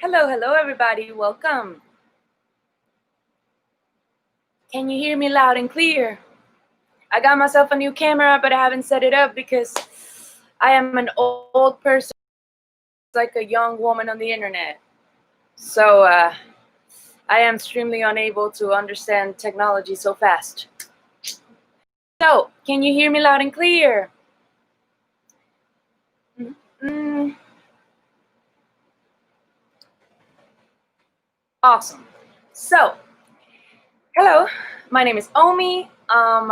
Hello, hello, everybody. Welcome. Can you hear me loud and clear? I got myself a new camera, but I haven't set it up because I am an old person, like a young woman on the internet. So I am extremely unable to understand technology so fast. So, can you hear me loud and clear? Mm, awesome. So, hello, my name is Omi. I'm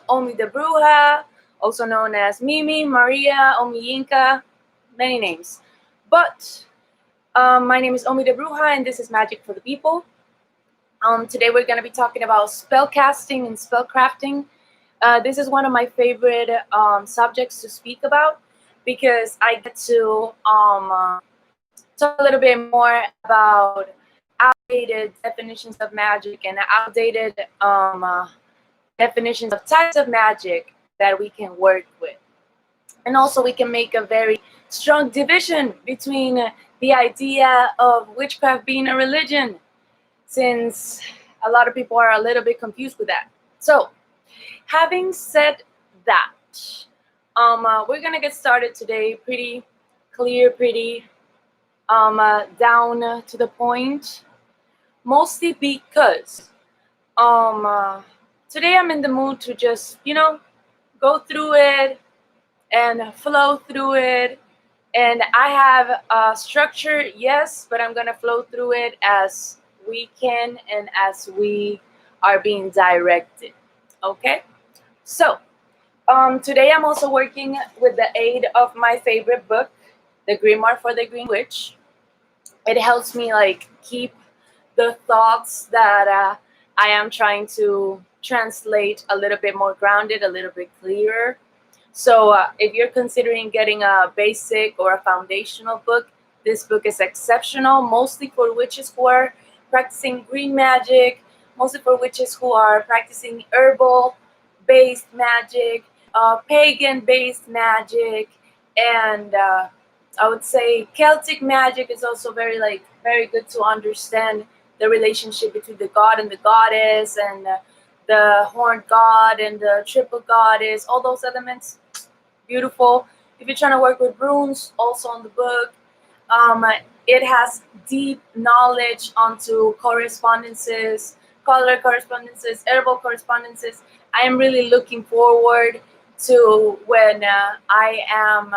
Omi the Bruja, also known as Mimi, Maria, Omi Yinka, many names. But my name is Omi the Bruja, and this is Magic for the People. Today we're going to be talking about spellcasting and spellcrafting. This is one of my favorite subjects to speak about because I get to talk a little bit more about outdated definitions of magic and outdated definitions of types of magic that we can work with. And also we can make a very strong division between the idea of witchcraft being a religion, since a lot of people are a little bit confused with that. So having said that, we're gonna get started today pretty clear, pretty down to the point, mostly because today I'm in the mood to just, go through it and flow through it. And I have a structure, yes, but I'm going to flow through it as we can and as we are being directed. Okay? So, today I'm also working with the aid of my favorite book, The Grimoire for the Green Witch. It helps me keep the thoughts that I am trying to translate a little bit more grounded, a little bit clearer. So if you're considering getting a basic or a foundational book, this book is exceptional, mostly for witches who are practicing green magic, mostly for witches who are practicing herbal-based magic, pagan-based magic, and I would say Celtic magic is also very good to understand the relationship between the god and the goddess, and the horned god and the triple goddess, all those elements. Beautiful. If you're trying to work with runes, also on the book. It has deep knowledge onto correspondences, color correspondences, herbal correspondences. I am really looking forward to when I am,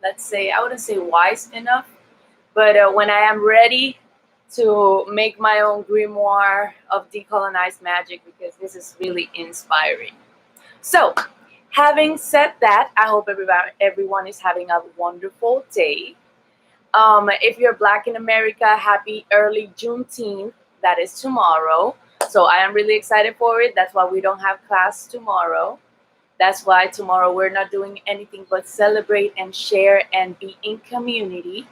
let's say, I wouldn't say wise enough, but when I am ready to make my own grimoire of decolonized magic, because this is really inspiring. So, having said that, I hope everyone is having a wonderful day. If you're Black in America, happy early Juneteenth. That is tomorrow. So I am really excited for it. That's why we don't have class tomorrow. That's why tomorrow we're not doing anything but celebrate and share and be in community.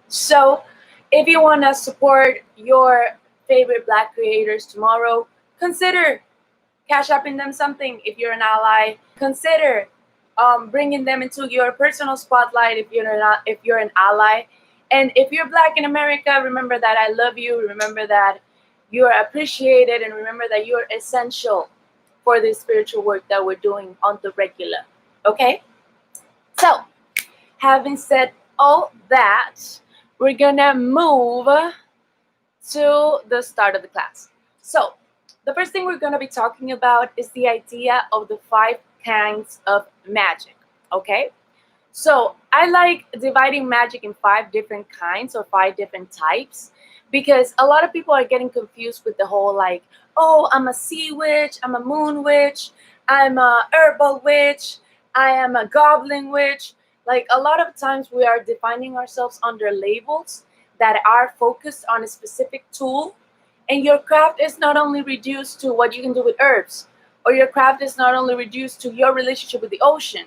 So if you want to support your favorite Black creators tomorrow, consider cash apping them something. If you're an ally, consider bringing them into your personal spotlight if you're an ally. And if you're Black in America, remember that I love you. Remember that you're appreciated, and remember that you're essential for this spiritual work that we're doing on the regular. Okay? So, having said all that, we're gonna move to the start of the class. So, the first thing we're going to be talking about is the idea of the 5 kinds of magic, okay? So I like dividing magic in 5 different kinds or 5 different types, because a lot of people are getting confused with the whole oh, I'm a sea witch, I'm a moon witch, I'm a herbal witch, I am a goblin witch. A lot of times we are defining ourselves under labels that are focused on a specific tool. And your craft is not only reduced to what you can do with herbs, or your craft is not only reduced to your relationship with the ocean.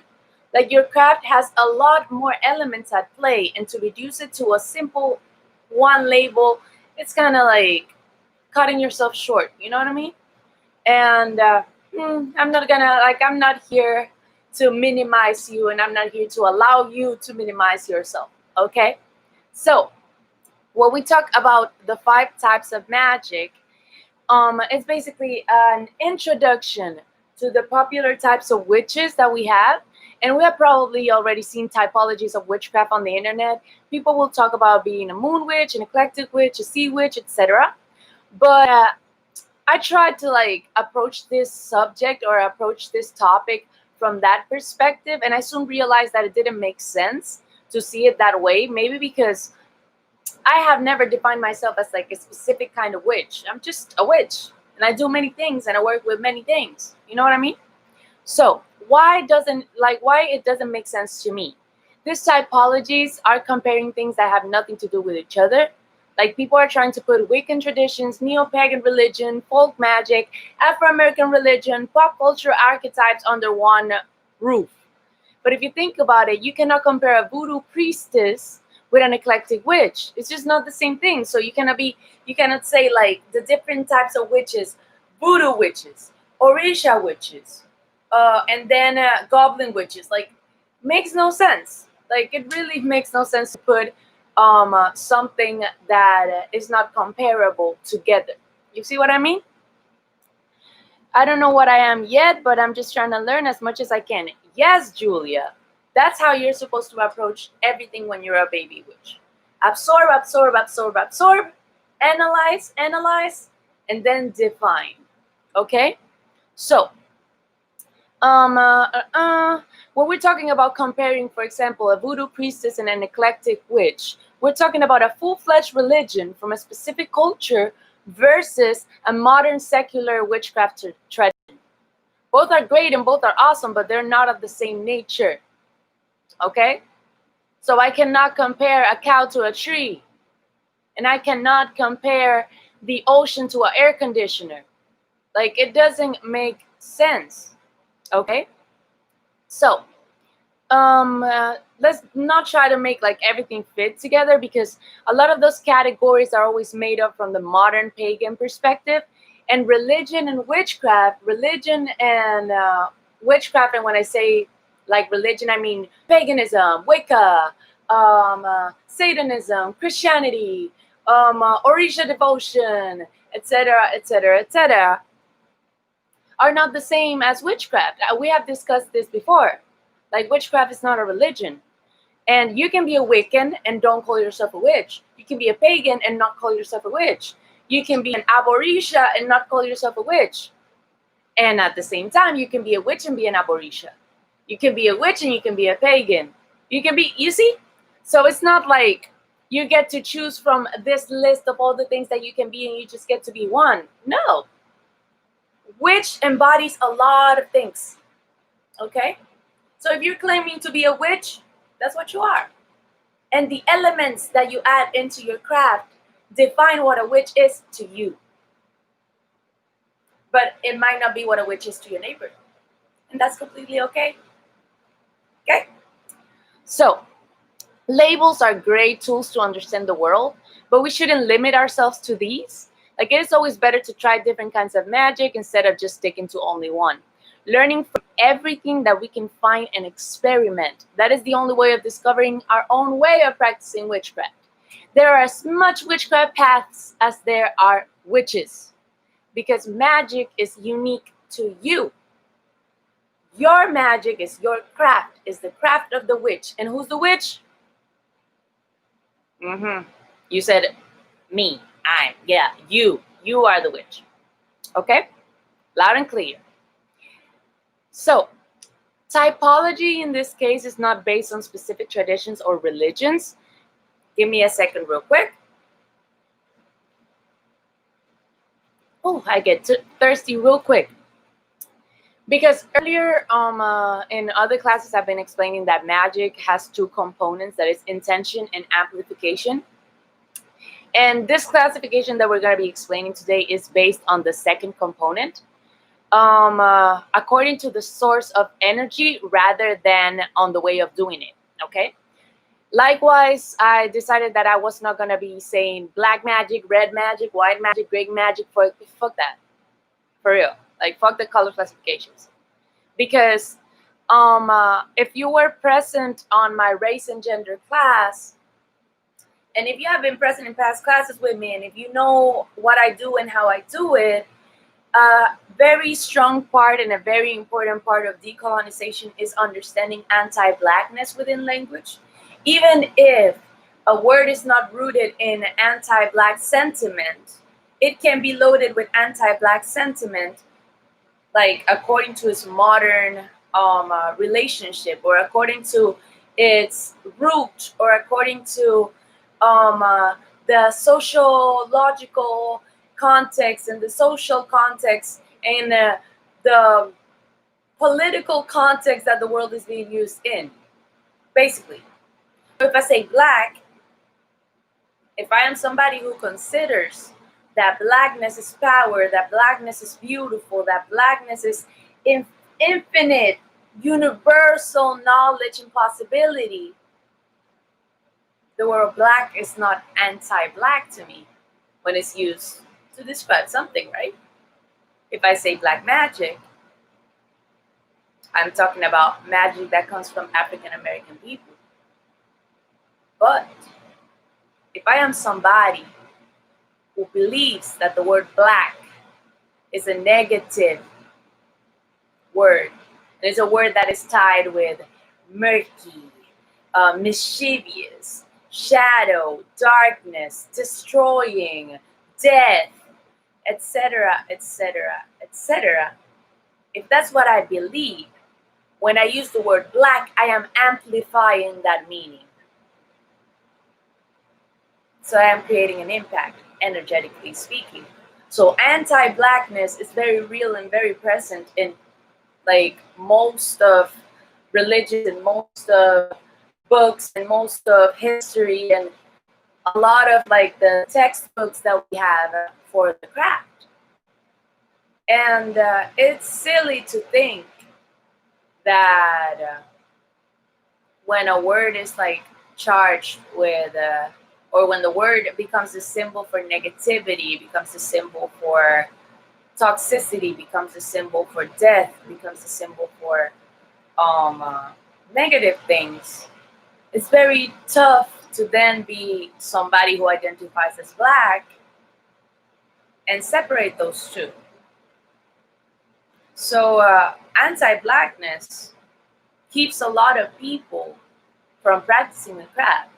Your craft has a lot more elements at play, and to reduce it to a simple one label, it's kind of cutting yourself short. You know what I mean? And I'm not here to minimize you, and I'm not here to allow you to minimize yourself. Okay? So, When we talk about the 5 types of magic, it's basically an introduction to the popular types of witches that we have. And we have probably already seen typologies of witchcraft on the internet. People will talk about being a moon witch, an eclectic witch, a sea witch, etc. But I tried to like approach this subject or approach this topic from that perspective, and I soon realized that it didn't make sense to see it that way. Maybe because I have never defined myself as like a specific kind of witch. I'm just a witch, and I do many things, and I work with many things. You know what I mean? So why it doesn't make sense to me? These typologies are comparing things that have nothing to do with each other. Like people are trying to put Wiccan traditions, neo-pagan religion, folk magic, Afro-American religion, pop culture archetypes under one roof. But if you think about it, you cannot compare a voodoo priestess with an eclectic witch. It's just not the same thing. So you cannot say like the different types of witches, voodoo witches, Orisha witches, and then goblin witches. Like, makes no sense. Like, it really makes no sense to put something that is not comparable together. You see what I mean? I don't know what I am yet, but I'm just trying to learn as much as I can. Yes, Julia. That's how you're supposed to approach everything when you're a baby witch. Absorb, absorb, absorb, absorb, analyze, analyze, and then define. Okay? So, when we're talking about comparing, for example, a voodoo priestess and an eclectic witch, we're talking about a full-fledged religion from a specific culture versus a modern secular witchcraft tradition. Both are great and both are awesome, but they're not of the same nature. Okay? So I cannot compare a cow to a tree. And I cannot compare the ocean to an air conditioner. Like, it doesn't make sense. Okay? So, let's not try to make like everything fit together, because a lot of those categories are always made up from the modern pagan perspective. And religion and witchcraft, and when I say like religion, I mean paganism, Wicca, Satanism, Christianity, Orisha devotion, etc., etc., etc., are not the same as witchcraft. We have discussed this before. Like, witchcraft is not a religion. And you can be a Wiccan and don't call yourself a witch. You can be a pagan and not call yourself a witch. You can be an Aborisha and not call yourself a witch. And at the same time, you can be a witch and be an Aborisha. You can be a witch and you can be a pagan. You see? So it's not like you get to choose from this list of all the things that you can be and you just get to be one. No. Witch embodies a lot of things. Okay? So if you're claiming to be a witch, that's what you are. And the elements that you add into your craft define what a witch is to you. But it might not be what a witch is to your neighbor. And that's completely okay. Okay? So, labels are great tools to understand the world, but we shouldn't limit ourselves to these. Like, it is always better to try different kinds of magic instead of just sticking to only one. Learning from everything that we can find and experiment. That is the only way of discovering our own way of practicing witchcraft. There are as much witchcraft paths as there are witches, because magic is unique to you. Your magic is your craft, is the craft of the witch. And who's the witch? You said me. You. You are the witch. Okay? Loud and clear. So, typology in this case is not based on specific traditions or religions. Give me a second real quick. Oh, I get thirsty real quick. Because earlier in other classes, I've been explaining that magic has 2 components, that is intention and amplification. And this classification that we're going to be explaining today is based on the second component, according to the source of energy rather than on the way of doing it, okay? Likewise, I decided that I was not going to be saying black magic, red magic, white magic, gray magic. Fuck that. For real. Like, fuck the color classifications. Because if you were present on my race and gender class, And if you have been present in past classes with me, and if you know what I do and how I do it, a very strong part and a very important part of decolonization is understanding anti-blackness within language. Even if a word is not rooted in anti-black sentiment, it can be loaded with anti-black sentiment, like according to its modern relationship, or according to its root, or according to the sociological context and the social context and the political context that the world is being used in, basically. If I say black, if I am somebody who considers that blackness is power, that blackness is beautiful, that blackness is infinite, universal knowledge and possibility, the word black is not anti-black to me when it's used to describe something, right? If I say black magic, I'm talking about magic that comes from African American people. But if I am somebody who believes that the word black is a negative word, and it's a word that is tied with murky, mischievous, shadow, darkness, destroying, death, etc., etc., etc. If that's what I believe, when I use the word black, I am amplifying that meaning. So I am creating an impact, energetically speaking. So anti-blackness is very real and very present in like most of religion and most of books and most of history and a lot of like the textbooks that we have for the craft. And it's silly to think that when a word is like charged with or when the word becomes a symbol for negativity, becomes a symbol for toxicity, becomes a symbol for death, becomes a symbol for negative things, it's very tough to then be somebody who identifies as black and separate those two. So anti-blackness keeps a lot of people from practicing the craft,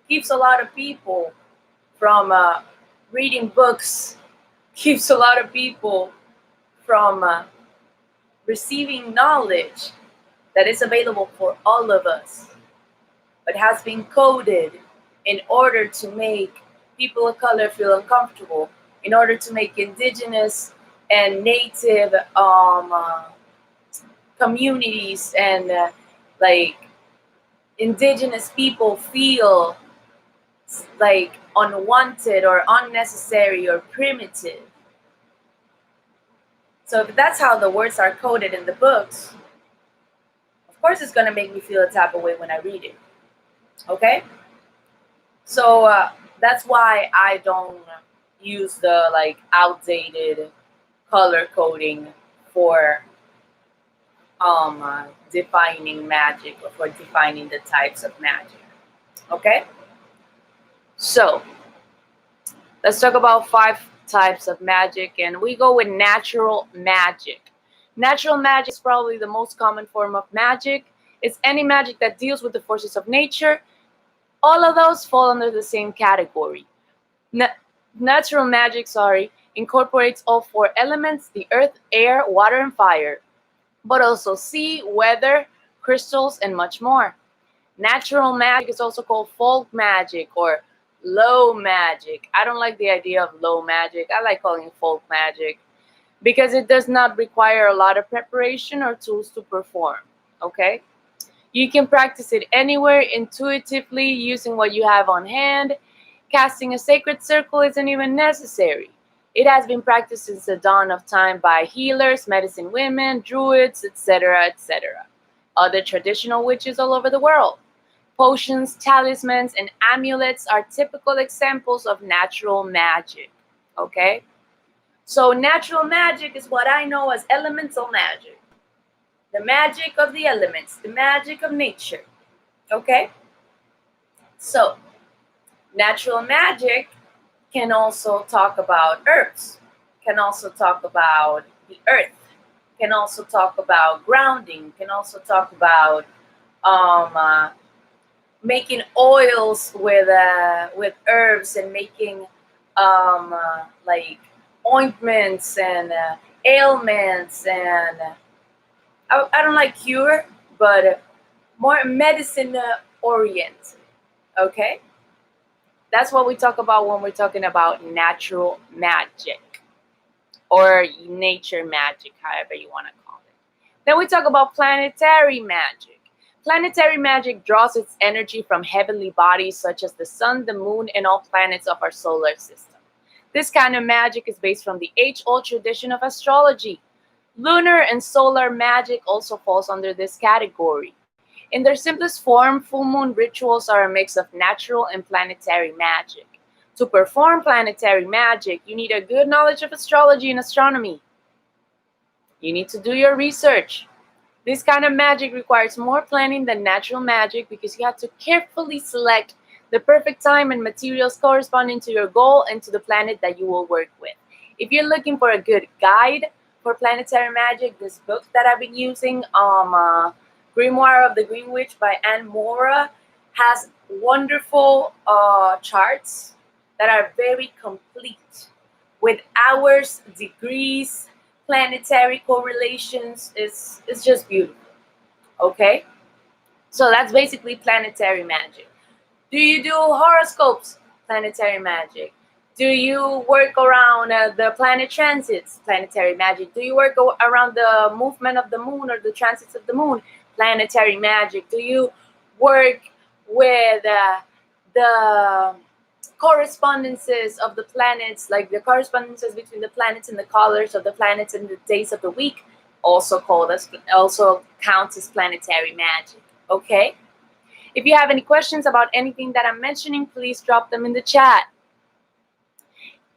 keeps a lot of people from reading books, keeps a lot of people from receiving knowledge that is available for all of us, but has been coded in order to make people of color feel uncomfortable, in order to make indigenous and native communities and like indigenous people feel like unwanted or unnecessary or primitive. So if that's how the words are coded in the books, of course it's going to make me feel a type of way when I read it. Okay? So that's why I don't use the like outdated color coding for defining magic or for defining the types of magic. Okay? So let's talk about 5 types of magic, and we go with natural magic. Natural magic is probably the most common form of magic. It's any magic that deals with the forces of nature. All of those fall under the same category. Natural magic, incorporates all 4 elements: the earth, air, water, and fire, but also sea, weather, crystals, and much more. Natural magic is also called folk magic or low magic. I don't like the idea of low magic. I like calling it folk magic because it does not require a lot of preparation or tools to perform. Okay? You can practice it anywhere intuitively using what you have on hand. Casting a sacred circle isn't even necessary. It has been practiced since the dawn of time by healers, medicine women, druids, etc., etc. Other traditional witches all over the world. Potions, talismans, and amulets are typical examples of natural magic. Okay? So natural magic is what I know as elemental magic. The magic of the elements, the magic of nature. Okay? So, Natural magic can also talk about herbs, can also talk about the earth, can also talk about grounding, can also talk about um, uh, making oils with herbs and making like ointments and ailments and I don't like cure, but more medicine oriented. Okay, that's what we talk about when we're talking about natural magic or nature magic, however you want to call it. Then we talk about planetary magic. Planetary magic draws its energy from heavenly bodies such as the sun, the moon, and all planets of our solar system. This kind of magic is based from the age-old tradition of astrology. Lunar and solar magic also falls under this category. In their simplest form, full moon rituals are a mix of natural and planetary magic. To perform planetary magic, you need a good knowledge of astrology and astronomy. You need to do your research. This kind of magic requires more planning than natural magic because you have to carefully select the perfect time and materials corresponding to your goal and to the planet that you will work with. If you're looking for a good guide for planetary magic, this book that I've been using, Grimoire of the Green Witch by Anne Mora, has wonderful charts that are very complete with hours, degrees, planetary correlations. It's just beautiful. Okay, so that's basically planetary magic. Do you do horoscopes? Planetary magic. Do you work around the planet transits? Planetary magic. Do you work around the movement of the moon or the transits of the moon? Planetary magic. Do you work with the correspondences of the planets, like the correspondences between the planets and the colors of the planets and the days of the week? Also counts as planetary magic. Okay. If you have any questions about anything that I'm mentioning, please drop them in the chat.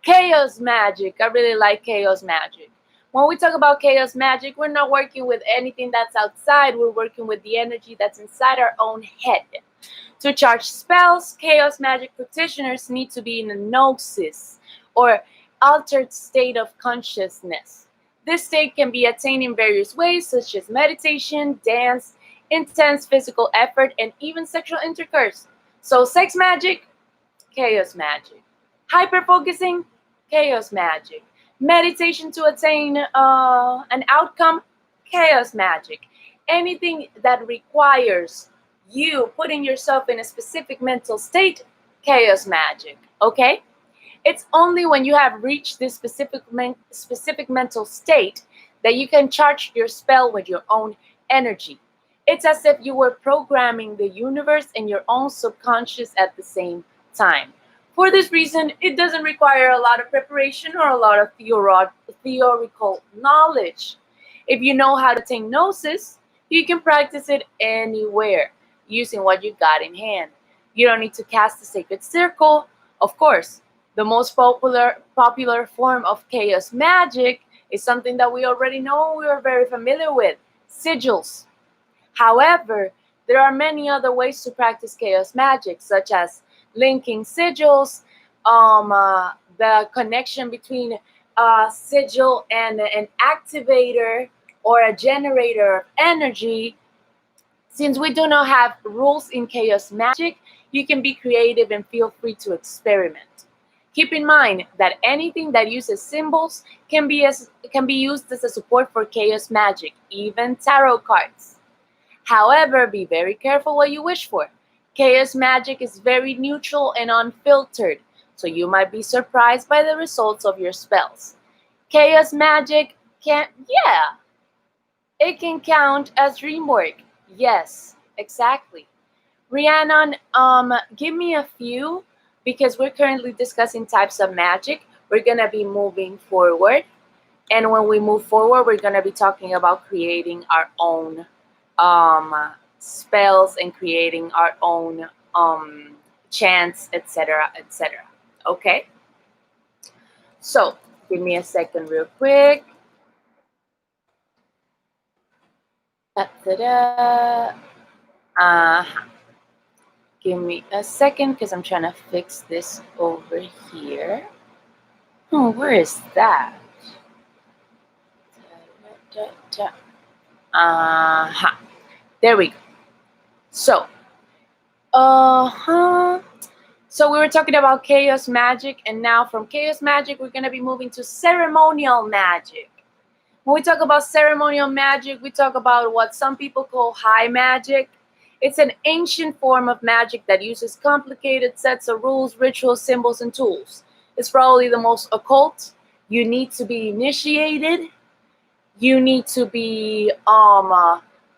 Chaos magic. I really like chaos magic. When we talk about chaos magic, we're not working with anything that's outside. We're working with the energy that's inside our own head. To charge spells, chaos magic practitioners need to be in a gnosis, or altered state of consciousness. This state can be attained in various ways, such as meditation, dance, intense physical effort, and even sexual intercourse. So sex magic, chaos magic. Hyper-focusing, chaos magic. Meditation to attain an outcome, chaos magic. Anything that requires you putting yourself in a specific mental state, chaos magic. Okay? It's only when you have reached this specific mental state that you can charge your spell with your own energy. It's as if you were programming the universe and your own subconscious at the same time. For this reason, it doesn't require a lot of preparation or a lot of theoretical knowledge. If you know how to attain gnosis, you can practice it anywhere using what you got in hand. You don't need to cast a sacred circle. Of course, the most popular form of chaos magic is something that we already know, we are very familiar with, sigils. However, there are many other ways to practice chaos magic, such as linking sigils, the connection between a sigil and an activator or a generator of energy. Since we do not have rules in chaos magic, you can be creative and feel free to experiment. Keep in mind that anything that uses symbols can be used as a support for chaos magic, even tarot cards. However, be very careful what you wish for. Chaos magic is very neutral and unfiltered, so you might be surprised by the results of your spells. Chaos magic it can count as dream work. Yes, exactly. Rhiannon, give me a few because we're currently discussing types of magic. We're gonna be moving forward, and when we move forward, we're gonna be talking about creating our own spells and creating our own chants, etc., etc. Okay. So give me a second, real quick. Da-da-da. Give me a second because I'm trying to fix this over here. Oh, where is that? Uh-huh. There we go. So, uh-huh. So we were talking about chaos magic, and now from chaos magic, we're going to be moving to ceremonial magic. When we talk about ceremonial magic, we talk about what some people call high magic. It's an ancient form of magic that uses complicated sets of rules, rituals, symbols, and tools. It's probably the most occult. You need to be initiated. You need to be,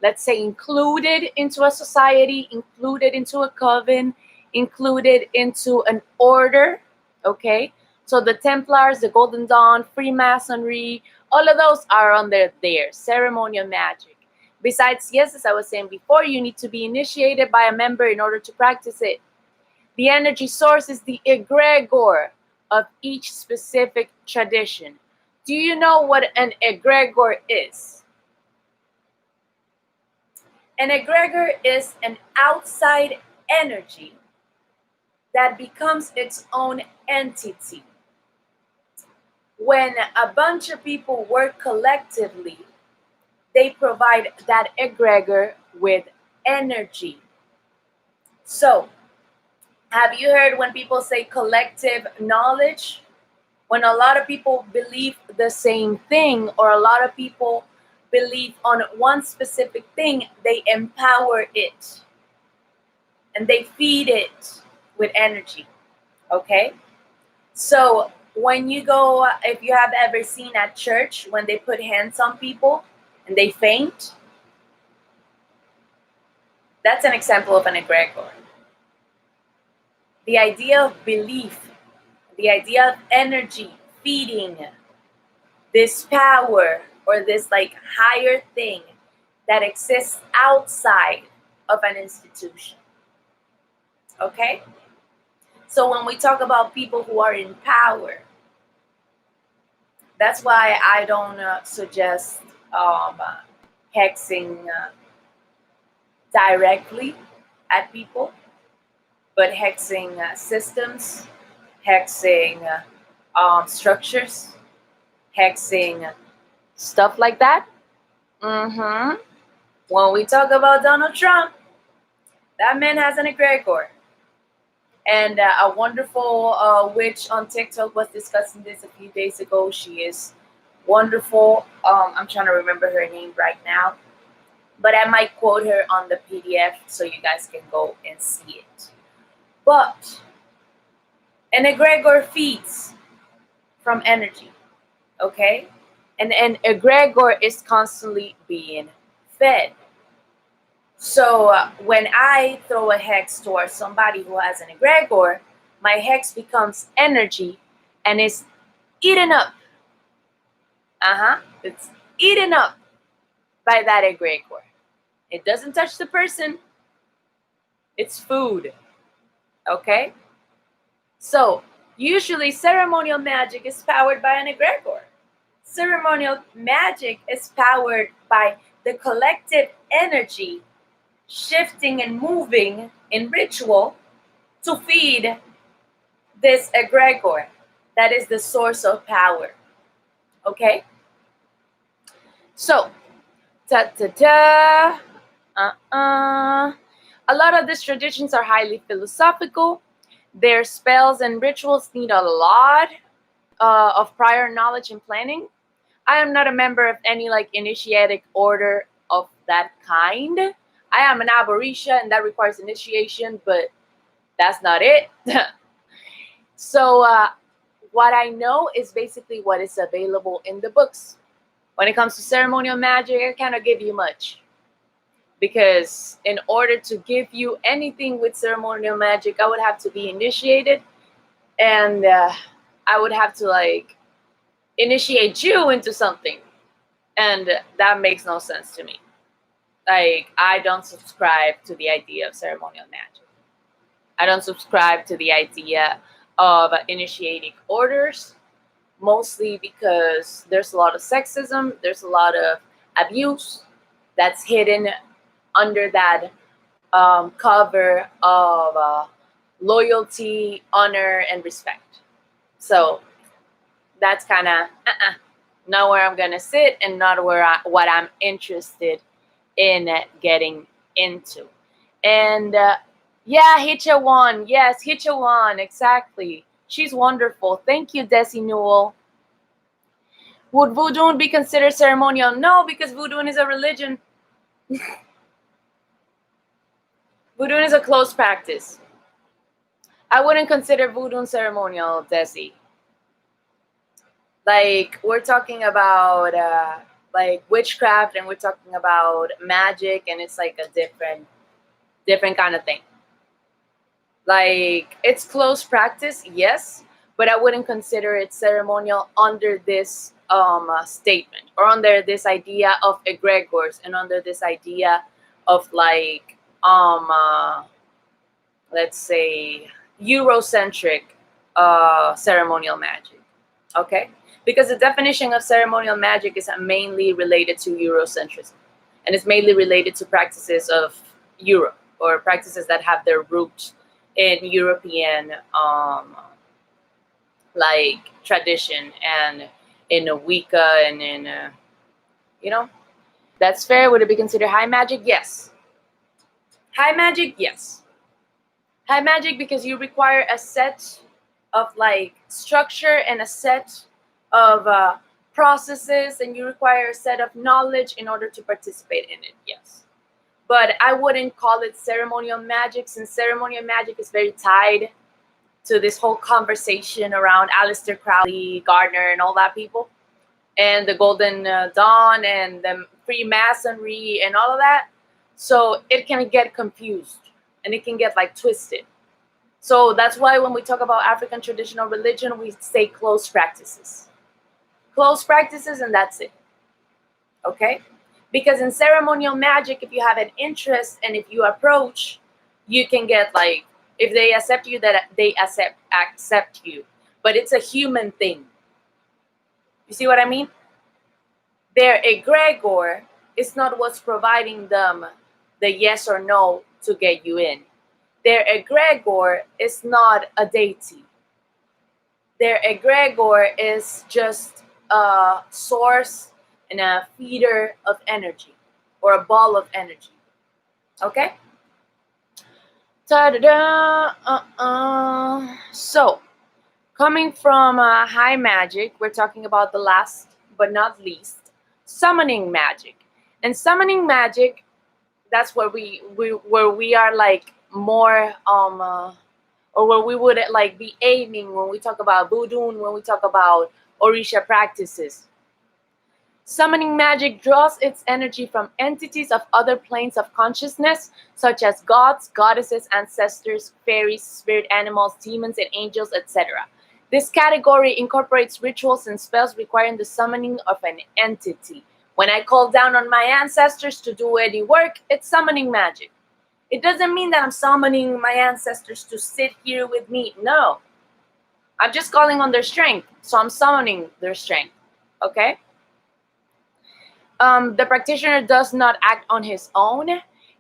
let's say, included into a society, included into a coven, included into an order, okay? So the Templars, the Golden Dawn, Freemasonry, all of those are under there, ceremonial magic. Besides, yes, as I was saying before, you need to be initiated by a member in order to practice it. The energy source is the egregor of each specific tradition. Do you know what an egregor is? An egregor is an outside energy that becomes its own entity. When a bunch of people work collectively, they provide that egregor with energy. So, have you heard when people say collective knowledge? When a lot of people believe the same thing, or a lot of people believe on one specific thing, they empower it and they feed it with energy. Okay? So when you go, if you have ever seen at church when they put hands on people and they faint, that's an example of an egregor. The idea of belief, the idea of energy feeding this power or this like higher thing that exists outside of an institution. Okay? So when we talk about people who are in power, that's why I don't suggest hexing directly at people, but hexing systems, hexing structures, hexing stuff like that. When we talk about Donald Trump, that man has an egregor. And a wonderful witch on TikTok was discussing this a few days ago. She is wonderful. I'm trying to remember her name right now, but I might quote her on the PDF so you guys can go and see it. But an egregor feeds from energy, okay? And an egregor is constantly being fed. So when I throw a hex towards somebody who has an egregor, my hex becomes energy and is eaten up. It's eaten up by that egregor. It doesn't touch the person. It's food. Okay? So usually ceremonial magic is powered by an egregor. Ceremonial magic is powered by the collective energy shifting and moving in ritual to feed this egregor that is the source of power. Okay? So, a lot of these traditions are highly philosophical. Their spells and rituals need a lot of prior knowledge and planning. I am not a member of any like initiatic order of that kind. I am an Aborisha and that requires initiation, but that's not it. So what I know is basically what is available in the books. When it comes to ceremonial magic, I cannot give you much. Because in order to give you anything with ceremonial magic, I would have to be initiated. And I would have to like initiate you into something. And that makes no sense to me. Like, I don't subscribe to the idea of ceremonial magic. I don't subscribe to the idea of initiating orders, mostly because there's a lot of sexism, there's a lot of abuse that's hidden under that cover of loyalty, honor, and respect. So that's kind of not where I'm gonna sit, and not what I'm interested in getting into. And yeah, Hitcha one. Yes, Hitcha one. Exactly. She's wonderful. Thank you, Desi Newell. Would voodoo be considered ceremonial? No, because voodoo is a religion. Voodoo is a closed practice. I wouldn't consider voodoo ceremonial, Desi. Like, we're talking about like witchcraft, and we're talking about magic, and it's like a different kind of thing. Like, it's close practice, yes, but I wouldn't consider it ceremonial under this statement, or under this idea of egregores, and under this idea of like let's say Eurocentric ceremonial magic. Okay, because the definition of ceremonial magic is mainly related to Eurocentrism, and it's mainly related to practices of Europe, or practices that have their roots in European like tradition, and in a Wicca, and in you know. That's fair. Would it be considered high magic? Yes. High magic, yes. High magic, because you require a set of like structure, and a set of processes, and you require a set of knowledge in order to participate in it, yes. But I wouldn't call it ceremonial magic, since ceremonial magic is very tied to this whole conversation around Aleister Crowley, Gardner, and all that people, and the Golden Dawn, and the Freemasonry, and all of that. So it can get confused, and it can get like twisted. So that's why when we talk about African traditional religion, we say close practices. Close practices, and that's it. Okay? Because in ceremonial magic, if you have an interest, and if you approach, you can get like, if they accept you, that they accept you. But it's a human thing. You see what I mean? Their egregore is not what's providing them the yes or no to get you in. Their egregore is not a deity. Their egregore is just a source and a feeder of energy, or a ball of energy. Okay? Ta-da-da. So, coming from high magic, we're talking about the last but not least, summoning magic. And summoning magic, that's where we are like more or where we would like be aiming when we talk about voodoo, and when we talk about Orisha practices. Summoning magic draws its energy from entities of other planes of consciousness, such as gods, goddesses, ancestors, fairies, spirit animals, demons, and angels, etc. This category incorporates rituals and spells requiring the summoning of an entity. When I call down on my ancestors to do any work, it's summoning magic. It doesn't mean that I'm summoning my ancestors to sit here with me. No. I'm just calling on their strength. So I'm summoning their strength. Okay? The practitioner does not act on his own.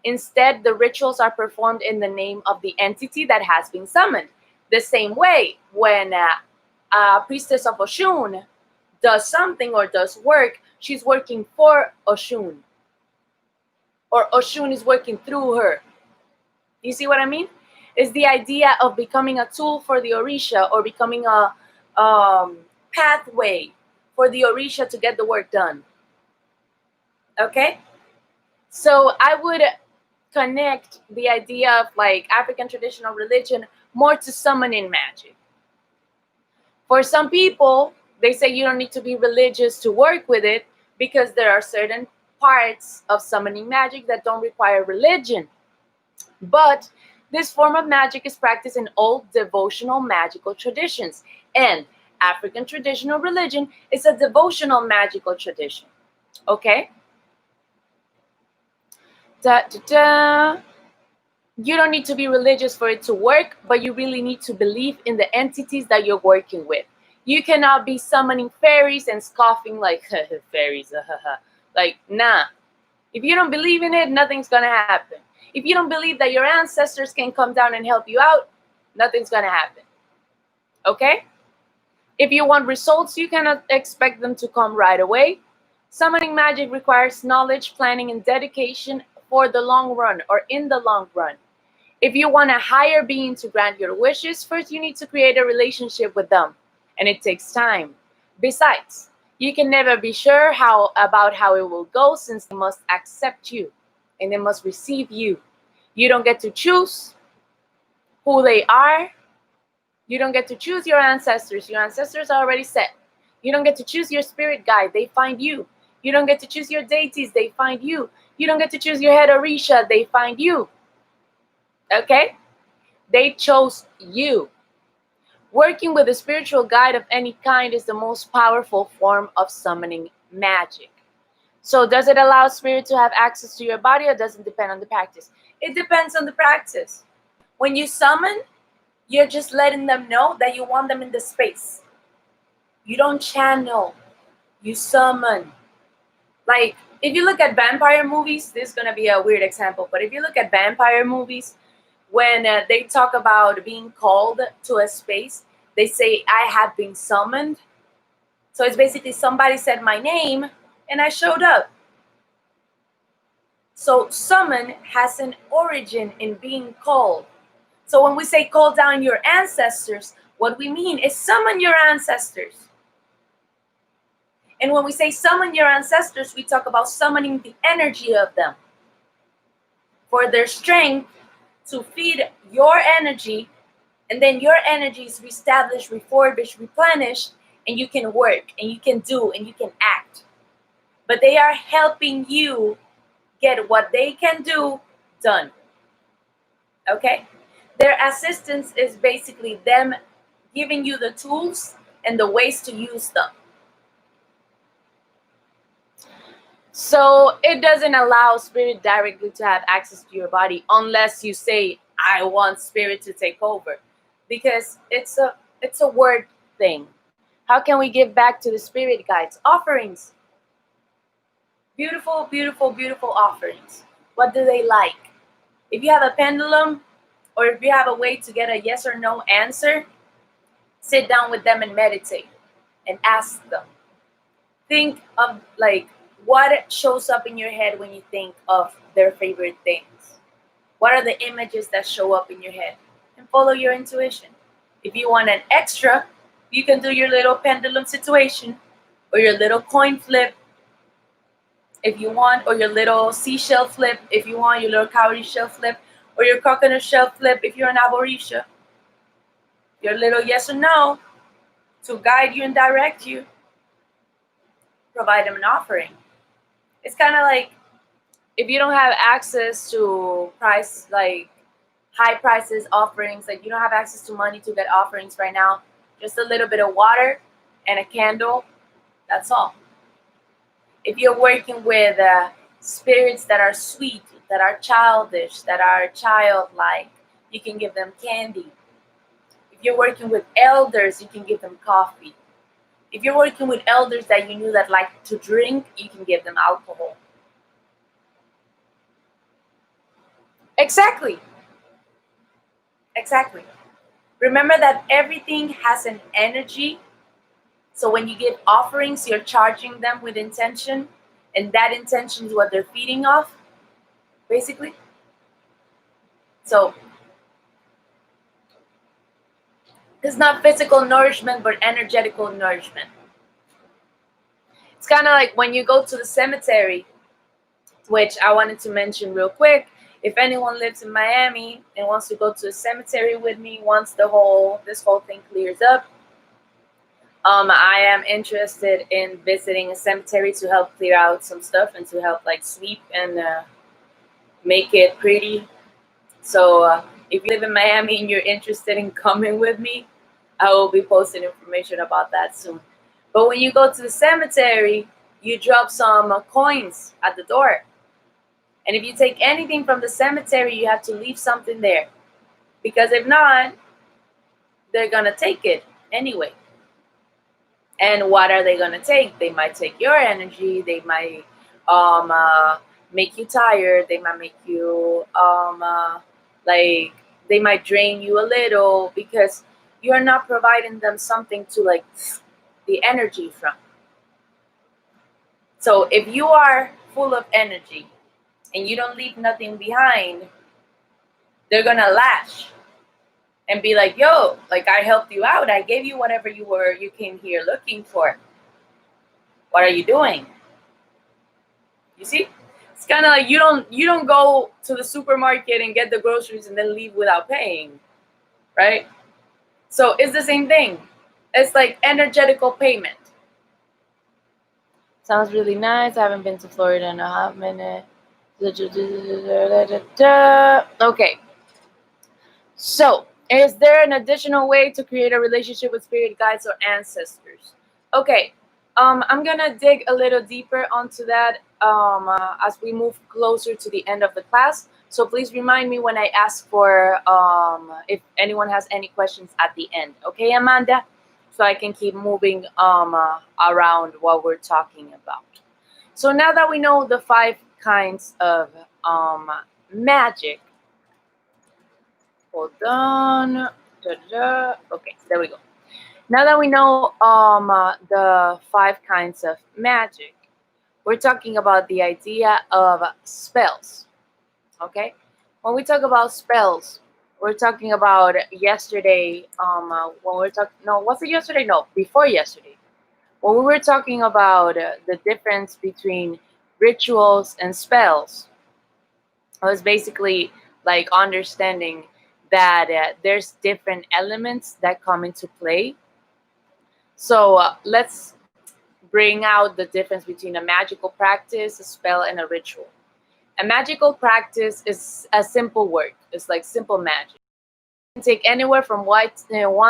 Instead, the rituals are performed in the name of the entity that has been summoned. The same way, when a priestess of Oshun does something or does work, she's working for Oshun. Or Oshun is working through her. You see what I mean? It's the idea of becoming a tool for the Orisha, or becoming a pathway for the Orisha to get the work done. Okay? So I would connect the idea of like African traditional religion more to summoning magic. For some people, they say you don't need to be religious to work with it, because there are certain parts of summoning magic that don't require religion. But this form of magic is practiced in old devotional magical traditions, and African traditional religion is a devotional magical tradition. Okay? You don't need to be religious for it to work, but you really need to believe in the entities that you're working with. You cannot be summoning fairies and scoffing like, fairies, like, nah. If you don't believe in it, nothing's gonna happen. If you don't believe that your ancestors can come down and help you out, nothing's gonna happen. Okay? If you want results, you cannot expect them to come right away. Summoning magic requires knowledge, planning, and dedication for the long run or in the long run. If you want a higher being to grant your wishes, first you need to create a relationship with them, and it takes time. Besides, you can never be sure about how it will go, since they must accept you and they must receive you. You don't get to choose who they are. You don't get to choose your ancestors. Your ancestors are already set. You don't get to choose your spirit guide. They find you. You don't get to choose your deities. They find you. You don't get to choose your head Orisha. They find you. Okay? They chose you. Working with a spiritual guide of any kind is the most powerful form of summoning magic. So does it allow spirit to have access to your body, or does it depend on the practice? It depends on the practice. When you summon, you're just letting them know that you want them in the space. You don't channel, you summon. Like, if you look at vampire movies, this is going to be a weird example, but if you look at vampire movies, when they talk about being called to a space, they say, I have been summoned. So it's basically somebody said my name and I showed up. So summon has an origin in being called. So when we say call down your ancestors, what we mean is summon your ancestors. And when we say summon your ancestors, we talk about summoning the energy of them for their strength to feed your energy, and then your energy is reestablished, refurbished, replenished, and you can work and you can do and you can act. But they are helping you get what they can do done. Okay? Their assistance is basically them giving you the tools and the ways to use them. So it doesn't allow spirit directly to have access to your body unless you say, I want spirit to take over. Because it's a word thing. How can we give back to the spirit guides? Offerings. Beautiful, beautiful, beautiful offerings. What do they like? If you have a pendulum, or if you have a way to get a yes or no answer, sit down with them and meditate and ask them. Think of like what shows up in your head when you think of their favorite things. What are the images that show up in your head? And follow your intuition. If you want an extra, you can do your little pendulum situation, or your little coin flip if you want, or your little seashell flip if you want, your little cowrie shell flip, or your coconut shell flip if you're an Aborisha. Your little yes or no to guide you and direct you. Provide them an offering. It's kind of like if you don't have access to price, like high prices offerings, like you don't have access to money to get offerings right now, just a little bit of water and a candle, that's all. If you're working with spirits that are sweet, that are childish, that are childlike, you can give them candy. If you're working with elders, you can give them coffee. If you're working with elders that you knew that like to drink, you can give them alcohol. Exactly. Exactly. Remember that everything has an energy. So when you give offerings, you're charging them with intention, and that intention is what they're feeding off, basically. So it's not physical nourishment, but energetical nourishment. It's kind of like when you go to the cemetery, which I wanted to mention real quick. If anyone lives in Miami and wants to go to a cemetery with me once this whole thing clears up, I am interested in visiting a cemetery to help clear out some stuff and to help like sweep and make it pretty. So if you live in Miami and you're interested in coming with me, I will be posting information about that soon. But when you go to the cemetery, you drop some coins at the door. And if you take anything from the cemetery, you have to leave something there. Because if not, they're going to take it anyway. And what are they going to take? They might take your energy. They might make you tired. They might make you like they might drain you a little because you're not providing them something to like the energy from. So if you are full of energy and you don't leave nothing behind, they're gonna lash and be like, yo, like I helped you out. I gave you whatever you came here looking for. What are you doing? You see? It's kind of like you don't go to the supermarket and get the groceries and then leave without paying, right? So it's the same thing. It's like energetical payment. Sounds really nice. I haven't been to Florida in a hot minute. Okay. So, is there an additional way to create a relationship with spirit guides or ancestors? Okay. I'm gonna dig a little deeper onto that as we move closer to the end of the class. So please remind me when I ask for if anyone has any questions at the end. Okay, Amanda? So I can keep moving around what we're talking about. So now that we know the 5 kinds of magic, hold on. Okay, there we go. Now that we know the 5 kinds of magic, we're talking about the idea of spells. Okay, when we talk about spells, we're talking about yesterday. When we're talking, no, was it yesterday? No, before yesterday. When we were talking about the difference between rituals and spells, it was basically like understanding that there's different elements that come into play. So let's bring out the difference between a magical practice, a spell, and a ritual. A magical practice is a simple work. It's like simple magic. It can take anywhere from 1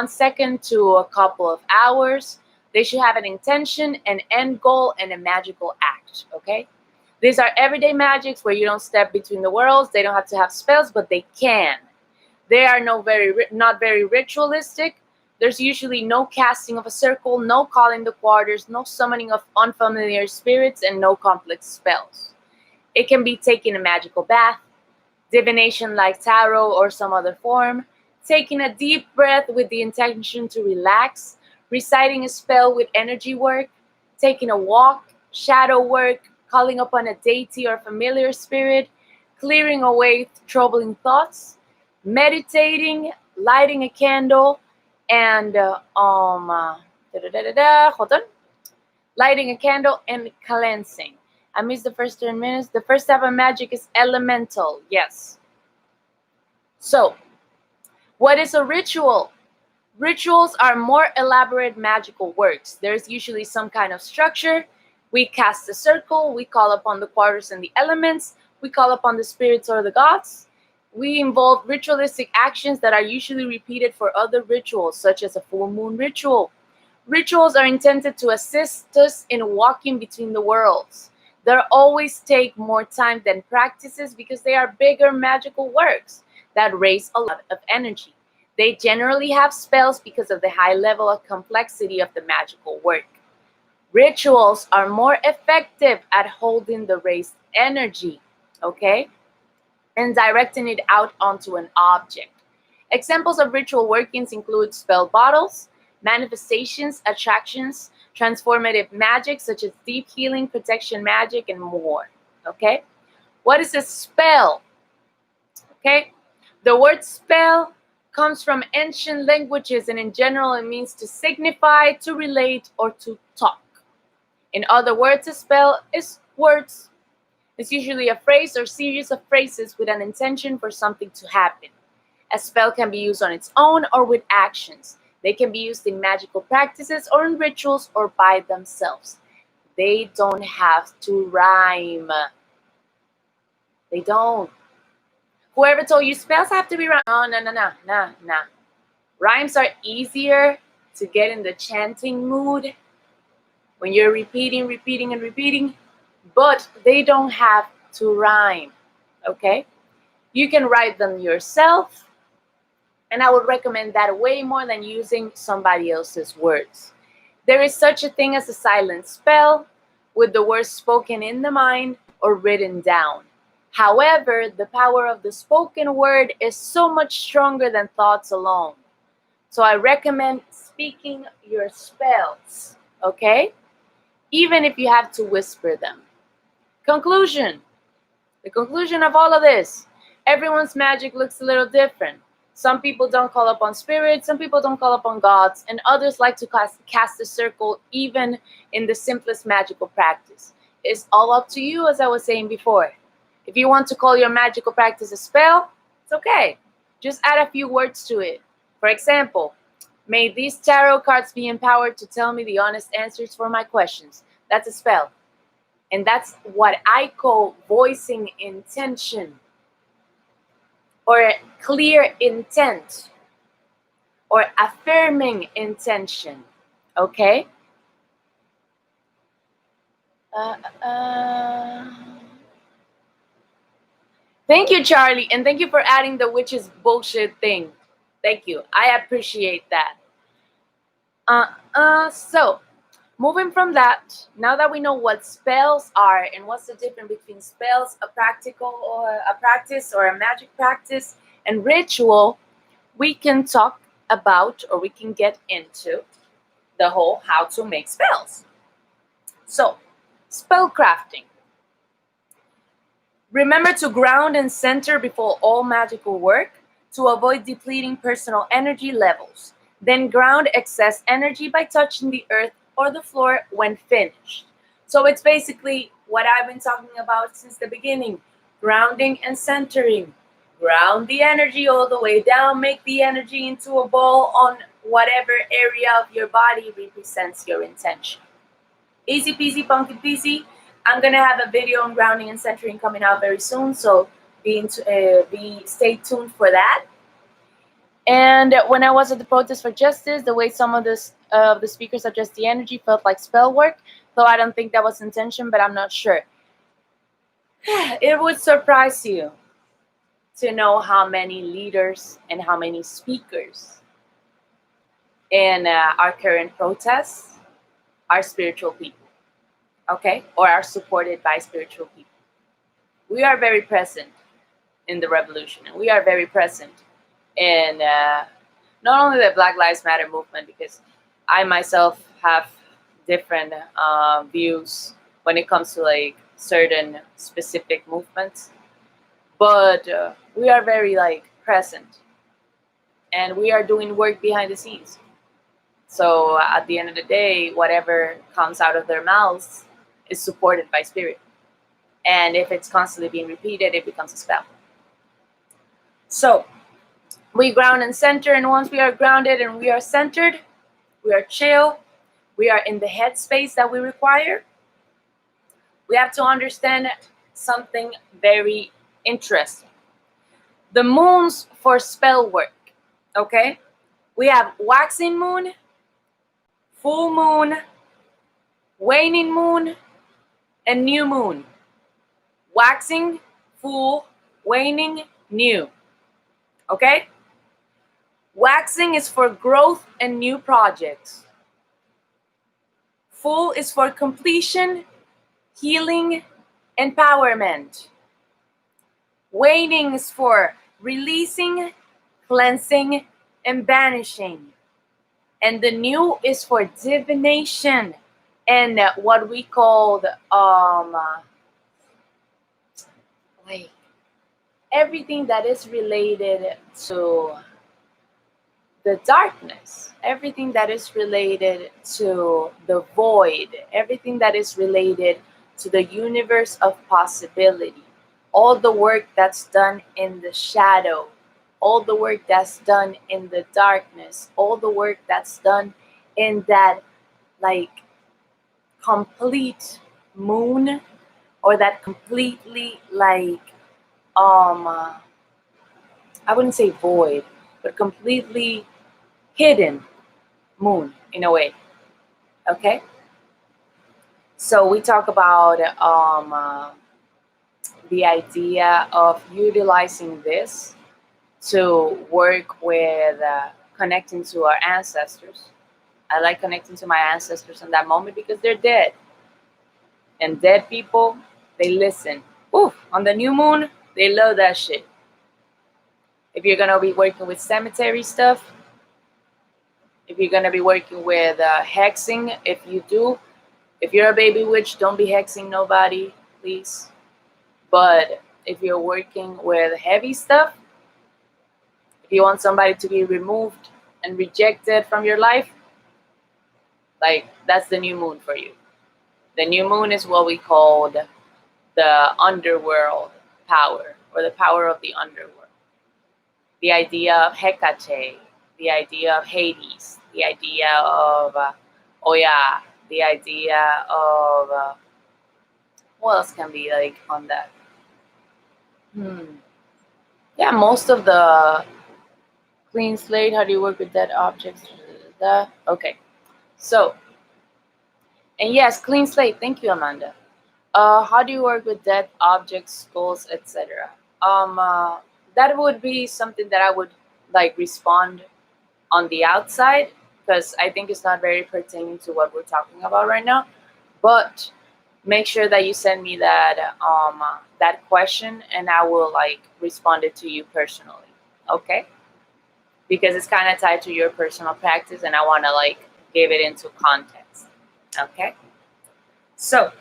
second to a couple of hours. They should have an intention, an end goal, and a magical act, okay? These are everyday magics where you don't step between the worlds. They don't have to have spells, but they can. They are not very ritualistic. There's usually no casting of a circle, no calling the quarters, no summoning of unfamiliar spirits, and no complex spells. It can be taking a magical bath, divination like tarot or some other form, taking a deep breath with the intention to relax, reciting a spell with energy work, taking a walk, shadow work, calling upon a deity or familiar spirit, clearing away troubling thoughts, meditating, lighting a candle, and hold on, lighting a candle and cleansing. I missed the first 10 minutes. The first type of magic is elemental. Yes. So, what is a ritual? Rituals are more elaborate magical works. There's usually some kind of structure. We cast a circle. We call upon the quarters and the elements. We call upon the spirits or the gods. We involve ritualistic actions that are usually repeated for other rituals, such as a full moon ritual. Rituals are intended to assist us in walking between the worlds. They always take more time than practices because they are bigger magical works that raise a lot of energy. They generally have spells because of the high level of complexity of the magical work. Rituals are more effective at holding the raised energy, okay, and directing it out onto an object. Examples of ritual workings include spell bottles, manifestations, attractions, transformative magic such as deep healing, protection magic, and more. Okay? What is a spell? Okay? The word spell comes from ancient languages, and in general it means to signify, to relate, or to talk. In other words, a spell is words. It's usually a phrase or series of phrases with an intention for something to happen. A spell can be used on its own or with actions. They can be used in magical practices or in rituals or by themselves. They don't have to rhyme. They don't. Whoever told you spells have to be rhyme? No. Rhymes are easier to get in the chanting mood when you're repeating, but they don't have to rhyme, okay? You can write them yourself, and I would recommend that way more than using somebody else's words. There is such a thing as a silent spell with the words spoken in the mind or written down. However, the power of the spoken word is so much stronger than thoughts alone. So I recommend speaking your spells, okay? Even if you have to whisper them. Conclusion. The conclusion of all of this: everyone's magic looks a little different. Some people don't call upon spirits, some people don't call upon gods, and others like to cast a circle even in the simplest magical practice. It's all up to you, as I was saying before. If you want to call your magical practice a spell, it's okay. Just add a few words to it. For example, may these tarot cards be empowered to tell me the honest answers for my questions. That's a spell. And that's what I call voicing intention, or clear intent, or affirming intention. Okay? Thank you, Charlie, and thank you for adding the witch's bullshit thing. Thank you. I appreciate that. So, moving from that, now that we know what spells are and what's the difference between spells, a practical or a practice or a magic practice, and ritual, we can talk about, or we can get into the whole how to make spells. So, spellcrafting. Remember to ground and center before all magical work to avoid depleting personal energy levels. Then ground excess energy by touching the earth or the floor when finished. So it's basically what I've been talking about since the beginning: grounding and centering. Ground the energy all the way down, make the energy into a ball on whatever area of your body represents your intention. Easy peasy, punky peasy. I'm gonna have a video on grounding and centering coming out very soon, so stay tuned for that. And when I was at the protest for justice, the way some of the speakers addressed the energy felt like spell work, though I don't think that was intention, but I'm not sure. It would surprise you to know how many leaders and how many speakers in our current protests are spiritual people, okay, or are supported by spiritual people. We are very present in the revolution, and we are very present in not only the Black Lives Matter movement, because I myself have different views when it comes to like certain specific movements, but we are very like present, and we are doing work behind the scenes. So at the end of the day, whatever comes out of their mouths is supported by spirit, and if it's constantly being repeated, it becomes a spell. So we ground and center, and once we are grounded and we are centered, we are chill, we are in the headspace that we require, we have to understand something very interesting. The moons for spell work, okay? We have waxing moon, full moon, waning moon, and new moon. Waxing, full, waning, new. Okay? Waxing is for growth and new projects. Full is for completion, healing, empowerment. Waning is for releasing, cleansing, and banishing. And the new is for divination and what we call like everything that is related to the darkness, everything that is related to the void, everything that is related to the universe of possibility, all the work that's done in the shadow, all the work that's done in the darkness, all the work that's done in that like complete moon, or that completely like I wouldn't say void, but completely hidden moon in a way. Okay, so we talk about the idea of utilizing this to work with connecting to our ancestors. I like connecting to my ancestors in that moment because they're dead, and dead people They listen. Ooh, on the new moon, they love that shit. If you're gonna be working with cemetery stuff, if you're gonna be working with hexing, if you're a baby witch, don't be hexing nobody, please. But if you're working with heavy stuff, if you want somebody to be removed and rejected from your life, like that's the new moon for you. The new moon is what we call the underworld power, or the power of the underworld. The idea of Hecate, the idea of Hades, the idea of Oya, the idea of what else can be like on that? Yeah, most of the clean slate. How do you work with dead objects? Okay, so, and yes, clean slate. Thank you, Amanda. How do you work with dead objects, skulls, etc.? That would be something that I would like respond on the outside, because I think it's not very pertaining to what we're talking about right now. But make sure that you send me that question, and I will like respond it to you personally. Okay? Because it's kind of tied to your personal practice, and I want to like give it into context. Okay? So,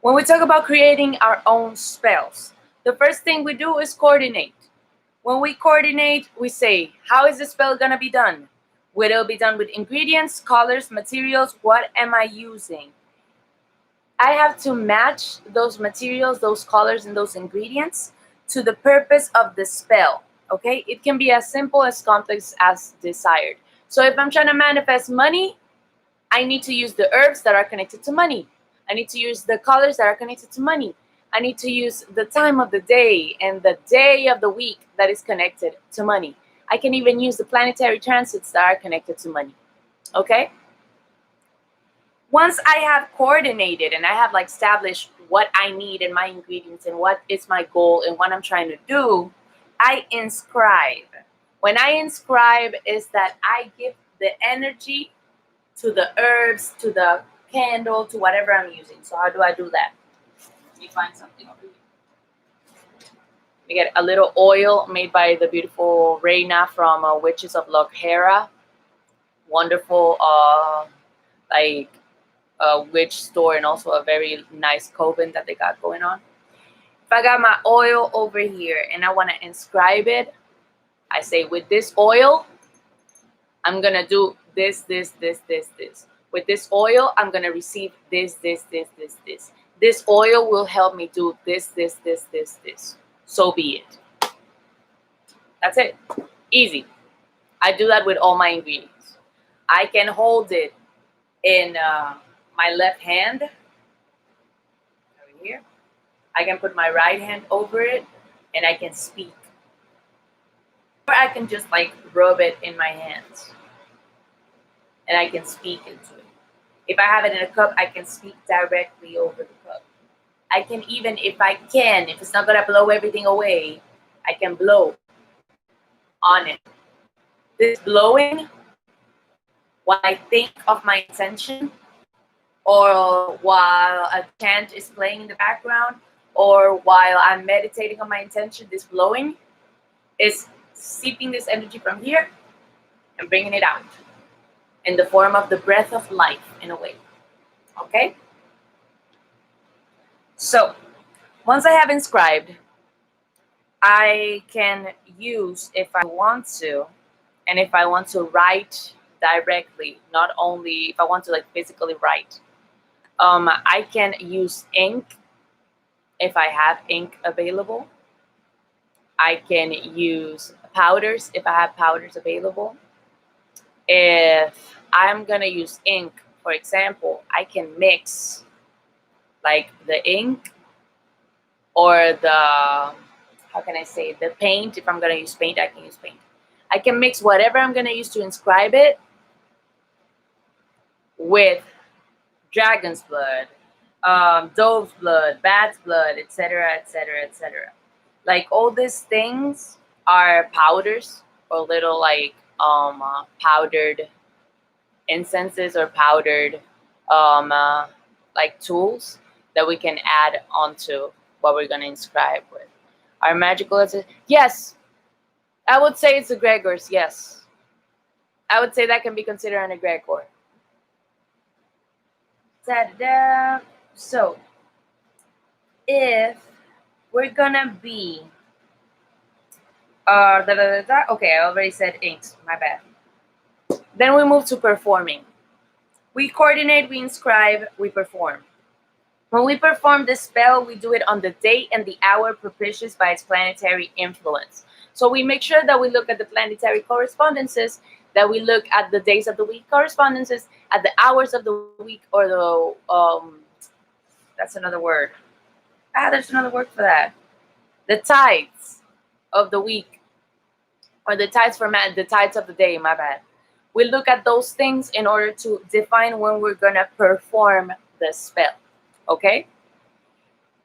when we talk about creating our own spells, the first thing we do is coordinate. When we coordinate, we say, how is the spell going to be done? Will it be done with ingredients, colors, materials? What am I using? I have to match those materials, those colors, and those ingredients to the purpose of the spell. Okay? It can be as simple as complex as desired. So if I'm trying to manifest money, I need to use the herbs that are connected to money. I need to use the colors that are connected to money. I need to use the time of the day and the day of the week that is connected to money. I can even use the planetary transits that are connected to money. Okay? Once I have coordinated and I have like established what I need and my ingredients and what is my goal and what I'm trying to do, I inscribe. When I inscribe is that I give the energy to the herbs, to the candle, to whatever I'm using. So how do I do that? Let me find something over here. We get a little oil made by the beautiful Reina from Witches of Loghera. Wonderful, like witch store, and also a very nice coven that they got going on. If I got my oil over here and I want to inscribe it, I say with this oil, I'm going to do this, this, this, this, this. With this oil, I'm going to receive this, this, this, this, this. This oil will help me do this, this, this, this, this. So be it. That's it. Easy. I do that with all my ingredients. I can hold it in my left hand over here. I can put my right hand over it and I can speak. Or I can just like rub it in my hands and I can speak into it. If I have it in a cup, I can speak directly over the cup. I can even, if it's not going to blow everything away, I can blow on it. This blowing, while I think of my intention, or while a chant is playing in the background, or while I'm meditating on my intention, this blowing is seeping this energy from here and bringing it out in the form of the breath of life, in a way. Okay? So, once I have inscribed, I can use, if I want to, and if I want to write directly, not only if I want to like physically write, I can use ink if I have ink available. I can use powders if I have powders available. If I'm gonna use ink, for example, I can mix like the ink or the, how can I say, the paint. If I'm gonna use paint, I can use paint. I can mix whatever I'm gonna use to inscribe it with dragon's blood, dove's blood, bat's blood, etc., etc., etc. Like all these things are powders, or little like powdered incenses or powdered like tools that we can add onto what we're going to inscribe with. Our magical is, yes, I would say it's egregores, yes. I would say that can be considered an egregore. Da-da-da. So, if we're gonna be, okay, I already said inks, my bad. Then we move to performing. We coordinate, we inscribe, we perform. When we perform the spell, we do it on the date and the hour propitious by its planetary influence. So we make sure that we look at the planetary correspondences, that we look at the days of the week correspondences, at the hours of the week, or that's another word. There's another word for that. The tides of the week, or the tides the tides of the day, my bad. We look at those things in order to define when we're gonna perform the spell. Okay?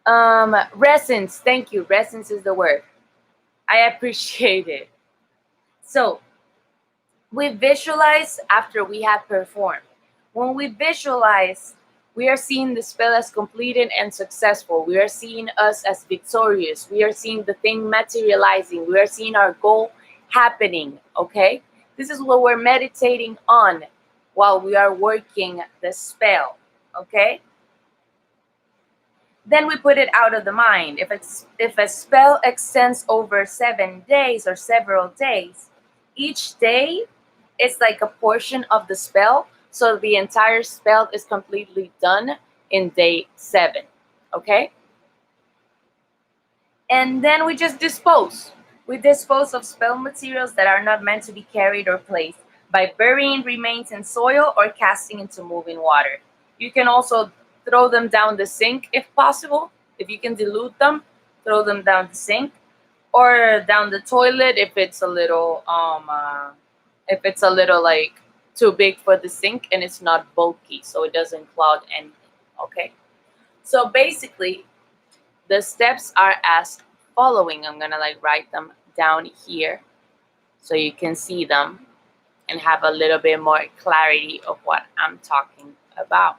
Resonance, thank you. Resonance is the word. I appreciate it. So, we visualize after we have performed. When we visualize, we are seeing the spell as completed and successful. We are seeing us as victorious. We are seeing the thing materializing. We are seeing our goal happening, okay? This is what we're meditating on while we are working the spell, okay? Then we put it out of the mind. If a spell extends over 7 days or several days, each day is like a portion of the spell, so the entire spell is completely done in day 7, okay? And then we just dispose. We dispose of spell materials that are not meant to be carried or placed by burying remains in soil or casting into moving water. You can also throw them down the sink if possible. If you can dilute them, throw them down the sink or down the toilet if it's a little like too big for the sink and it's not bulky, so it doesn't clog anything. Okay, so basically the steps are as following. I'm gonna like write them down here so you can see them and have a little bit more clarity of what I'm talking about.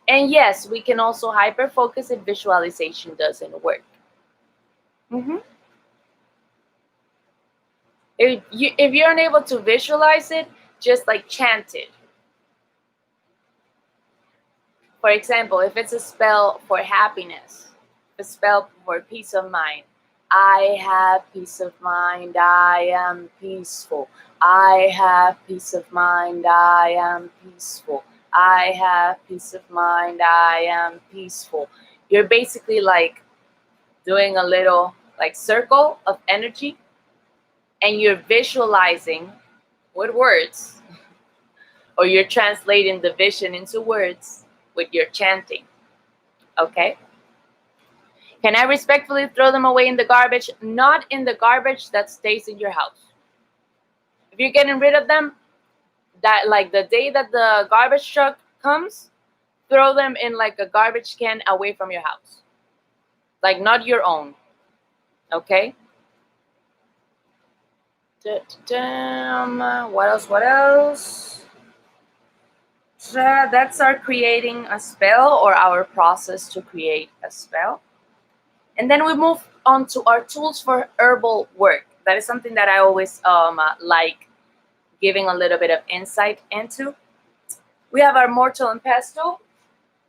And yes, we can also hyper focus if visualization doesn't work. If you're unable to visualize it, just like chant it. For example, if it's a spell for happiness, a spell for peace of mind, I have peace of mind, I am peaceful. I have peace of mind, I am peaceful. I have peace of mind, I am peaceful. You're basically like doing a little like circle of energy, and you're visualizing with words, or you're translating the vision into words with your chanting. Okay? Can I respectfully throw them away in the garbage? Not in the garbage that stays in your house. If you're getting rid of them, that like the day that the garbage truck comes, throw them in like a garbage can away from your house. Like not your own. Okay? What else? What else? That's our creating a spell, or our process to create a spell. And then we move on to our tools for herbal work. That is something that I always like giving a little bit of insight into. We have our mortar and pestle,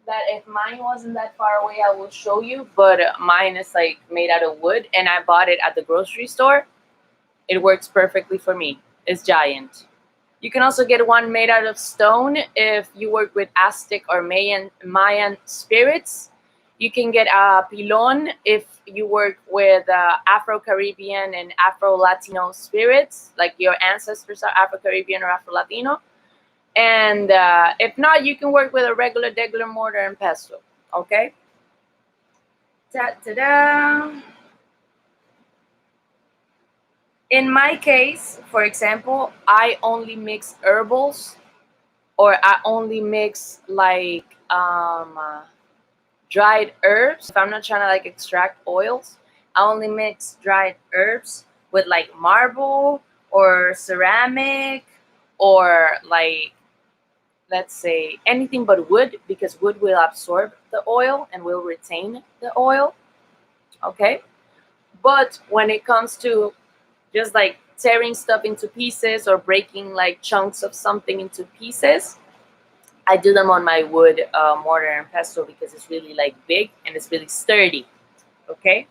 that if mine wasn't that far away, I will show you, but mine is like made out of wood, and I bought it at the grocery store. It works perfectly for me. It's giant. You can also get one made out of stone if you work with Aztec or Mayan spirits. You can get a pilon if you work with Afro-Caribbean and Afro-Latino spirits, like your ancestors are Afro-Caribbean or Afro-Latino. And if not, you can work with a regular mortar and pestle. Okay? Ta-da-da! In my case, for example, I only mix herbals, or I only mix like dried herbs. If I'm not trying to like extract oils, I only mix dried herbs with like marble or ceramic or like let's say anything but wood, because wood will absorb the oil and will retain the oil. Okay, but when it comes to just like tearing stuff into pieces or breaking like chunks of something into pieces, I do them on my wood mortar and pestle because it's really like big and it's really sturdy. Okay.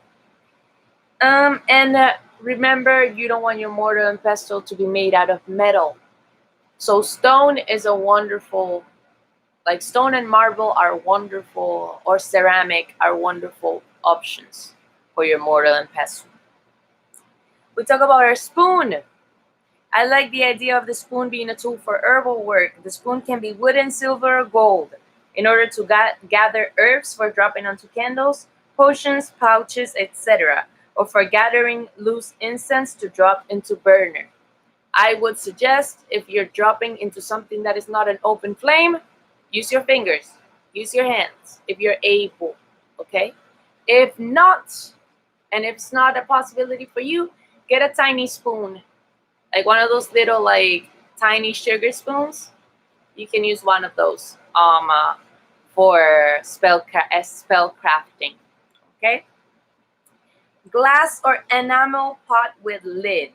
And remember, you don't want your mortar and pestle to be made out of metal. So stone is a wonderful, like stone and marble are wonderful, or ceramic are wonderful options for your mortar and pestle. We talk about our spoon. I like the idea of the spoon being a tool for herbal work. The spoon can be wooden, silver, or gold in order to gather herbs for dropping onto candles, potions, pouches, etc., or for gathering loose incense to drop into burner. I would suggest, if you're dropping into something that is not an open flame, use your fingers, use your hands if you're able, okay? If not, and if it's not a possibility for you, get a tiny spoon, like one of those little like tiny sugar spoons. You can use one of those for spell crafting. Okay. Glass or enamel pot with lid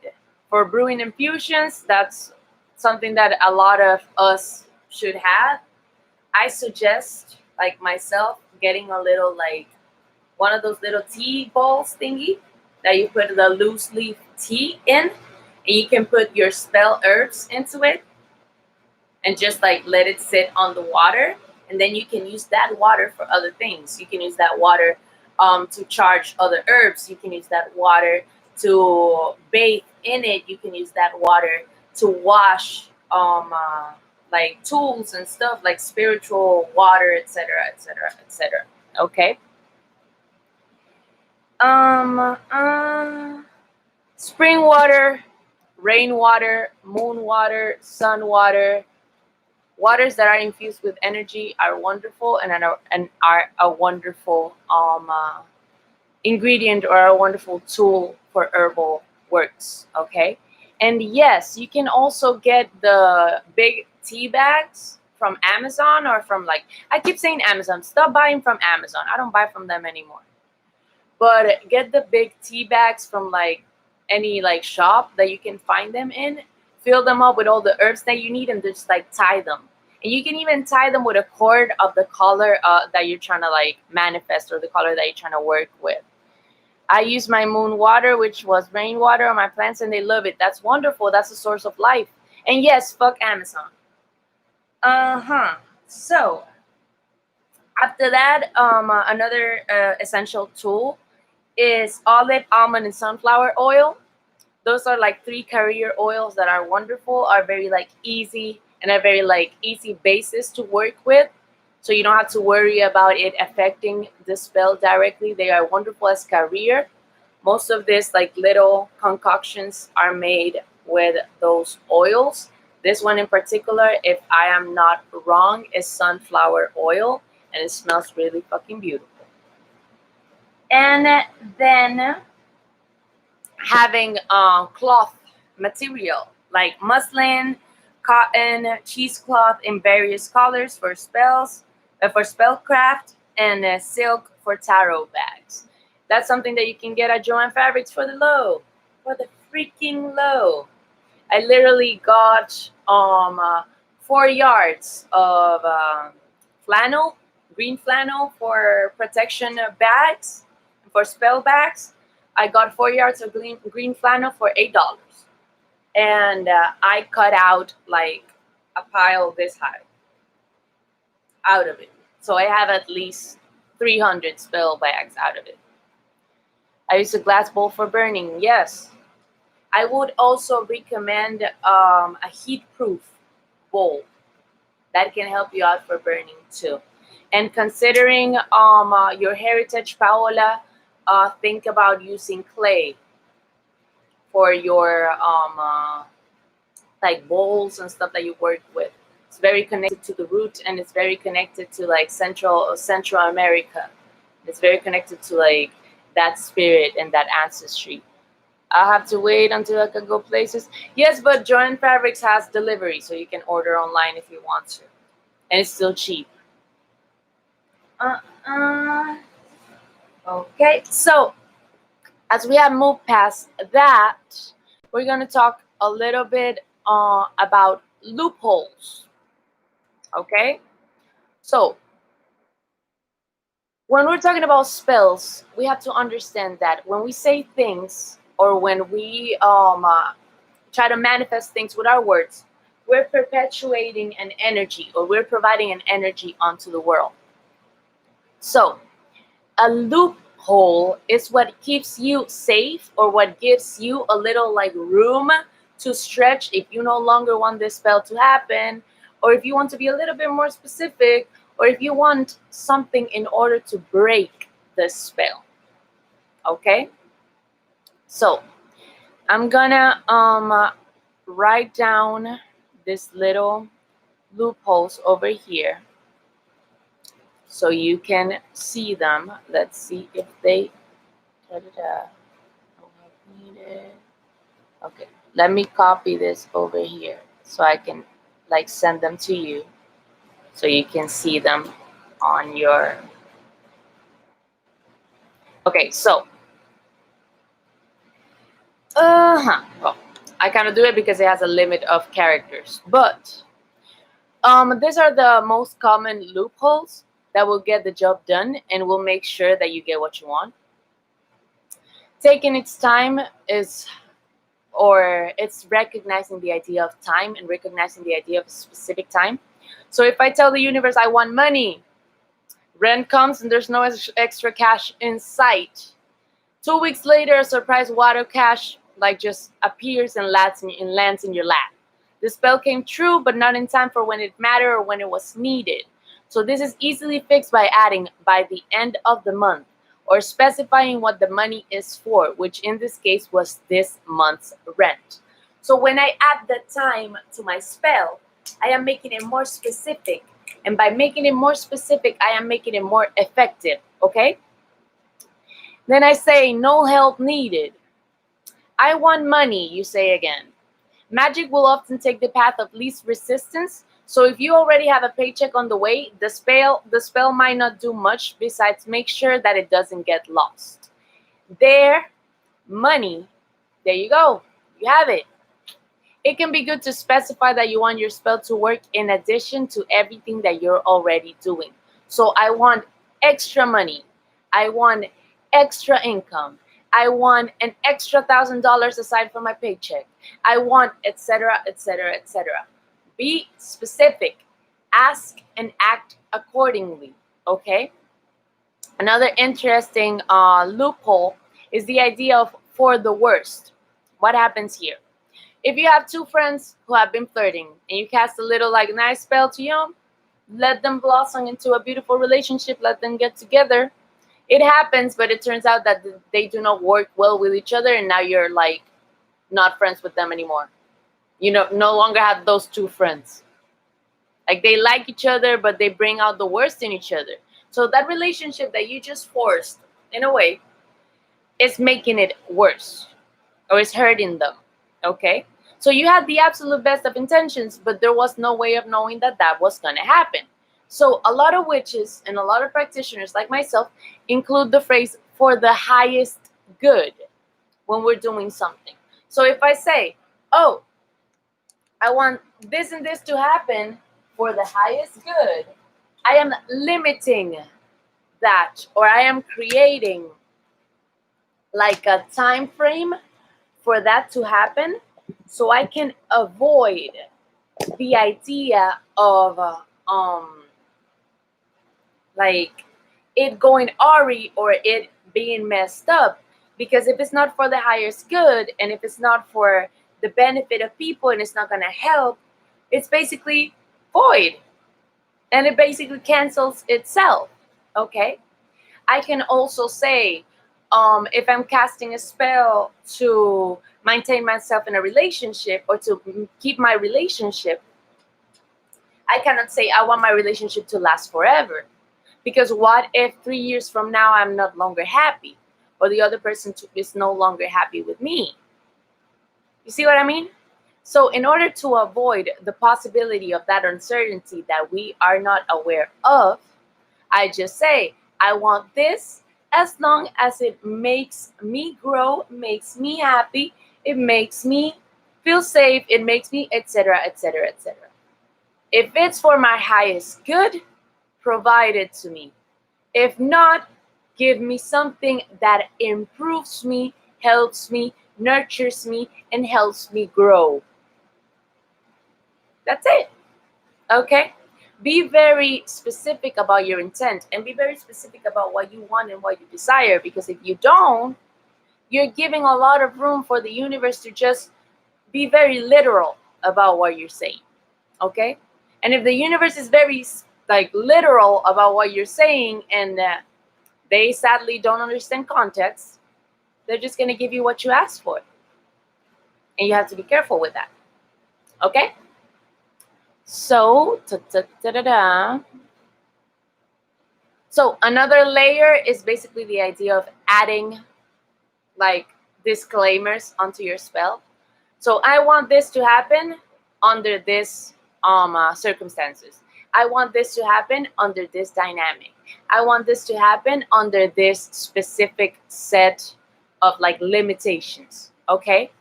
for brewing infusions. That's something that a lot of us should have. I suggest, like myself, getting a little like one of those little tea balls thingy that you put the loose leaf tea in, and you can put your spell herbs into it and just like let it sit on the water, and then you can use that water for other things. You can use that water to charge other herbs. You can use that water to bathe in it. You can use that water to wash like tools and stuff, like spiritual water, etc., etc., etc. Okay. Spring water, rainwater, moon water, sun water, waters that are infused with energy are wonderful and are a wonderful ingredient or a wonderful tool for herbal works. Okay, and yes, you can also get the big tea bags from Amazon, or from, like, I keep saying Amazon. Stop buying from Amazon. I don't buy from them anymore. But get the big tea bags from like any like shop that you can find them in. Fill them up with all the herbs that you need and just like tie them. And you can even tie them with a cord of the color that you're trying to like manifest, or the color that you're trying to work with. I use my moon water, which was rainwater, on my plants, and they love it. That's wonderful. That's a source of life. And yes, fuck Amazon. So after that, another essential tool is olive, almond, and sunflower oil. Those are like 3 career oils that are wonderful, are very like easy, and are very like easy basis to work with. So you don't have to worry about it affecting the spell directly. They are wonderful as career. Most of these like little concoctions are made with those oils. This one in particular, if I am not wrong, is sunflower oil, and it smells really fucking beautiful. And then having cloth material like muslin, cotton, cheesecloth in various colors for spells, for spellcraft, and silk for tarot bags. That's something that you can get at Joann Fabrics for the low, for the freaking low. I literally got 4 yards of flannel, green flannel for protection bags, for spell bags. I got 4 yards of green flannel for $8, and I cut out like a pile this high out of it. So I have at least 300 spell bags out of it. I use a glass bowl for burning. Yes, I would also recommend a heat-proof bowl that can help you out for burning too. And considering your heritage, Paola, think about using clay for your like bowls and stuff that you work with. It's very connected to the root, and it's very connected to like Central America. It's very connected to like that spirit and that ancestry. I'll have to wait until I can go places. Yes, but Joann Fabrics has delivery, so you can order online if you want to. and it's still cheap. Okay, so as we have moved past that, we're going to talk a little bit about loopholes. Okay, so when we're talking about spells, we have to understand that when we say things or when we try to manifest things with our words, we're perpetuating an energy or we're providing an energy onto the world. So a loophole is what keeps you safe or what gives you a little like room to stretch if you no longer want this spell to happen, or if you want to be a little bit more specific, or if you want something in order to break the spell. Okay, so I'm gonna write down this little loopholes over here so you can see them. Let's see if they okay, let me copy this over here so I can like send them to you so you can see them on your okay. So well, I kind of do it because it has a limit of characters, but these are the most common loopholes that will get the job done and will make sure that you get what you want. Taking its time is, or it's recognizing the idea of time and recognizing the idea of a specific time. So if I tell the universe I want money, rent comes and there's no extra cash in sight. 2 weeks later, a surprise wad of cash like just appears and lands in your lap. The spell came true, but not in time for when it mattered or when it was needed. So this is easily fixed by adding by the end of the month or specifying what the money is for, which in this case was this month's rent. So when I add the time to my spell, I am making it more specific. And by making it more specific, I am making it more effective, okay? Then I say, no help needed. I want money, you say again. Magic will often take the path of least resistance. So if you already have a paycheck on the way, the spell might not do much besides make sure that it doesn't get lost. Money, there you go. You have it. It can be good to specify that you want your spell to work in addition to everything that you're already doing. So I want extra money. I want extra income. I want an extra $1,000 aside from my paycheck. I want etc., etc., etc. Be specific. Ask and act accordingly. Okay. Another interesting loophole is the idea of for the worst. What happens here? If you have two friends who have been flirting and you cast a little like nice spell to you, let them blossom into a beautiful relationship, let them get together. It happens, but it turns out that they do not work well with each other, and now you're like not friends with them anymore. You know, no longer have those two friends. Like they like each other, but they bring out the worst in each other. So that relationship that you just forced, in a way, is making it worse or is hurting them. Okay? So you had the absolute best of intentions, but there was no way of knowing that that was going to happen. So a lot of witches and a lot of practitioners like myself include the phrase for the highest good when we're doing something. So if I say, oh, I want this and this to happen for the highest good, I am limiting that, or I am creating like a time frame for that to happen so I can avoid the idea of like it going awry or it being messed up. Because if it's not for the highest good and if it's not for the benefit of people and it's not going to help, it's basically void and it basically cancels itself. Okay, I can also say if I'm casting a spell to maintain myself in a relationship or to keep my relationship, I cannot say I want my relationship to last forever. Because what if 3 years from now I'm not longer happy or the other person is no longer happy with me? You see what I mean? So in order to avoid the possibility of that uncertainty that we are not aware of, I just say, I want this as long as it makes me grow, makes me happy, it makes me feel safe, it makes me, etc., etc., etc. If it's for my highest good, provide it to me. If not, give me something that improves me, helps me, nurtures me, and helps me grow. That's it. Okay? Be very specific about your intent and be very specific about what you want and what you desire, because if you don't, you're giving a lot of room for the universe to just be very literal about what you're saying. Okay? And if the universe is very like literal about what you're saying and they sadly don't understand context, they're just going to give you what you asked for. And you have to be careful with that. Okay? So, so another layer is basically the idea of adding like disclaimers onto your spell. So I want this to happen under this circumstances. I want this to happen under this dynamic. I want this to happen under this specific set of like limitations. Okay?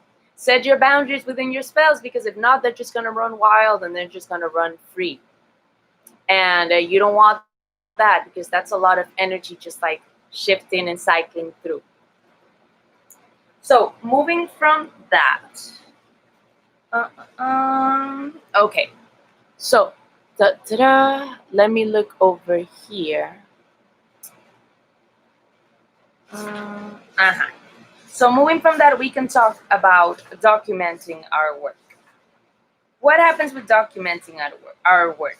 Set your boundaries within your spells, because if not, they're just going to run wild and they're just going to run free. And you don't want that, because that's a lot of energy just like shifting and cycling through. So moving from that. Okay. So, let me look over here. So moving from that, we can talk about documenting our work. What happens with documenting our work?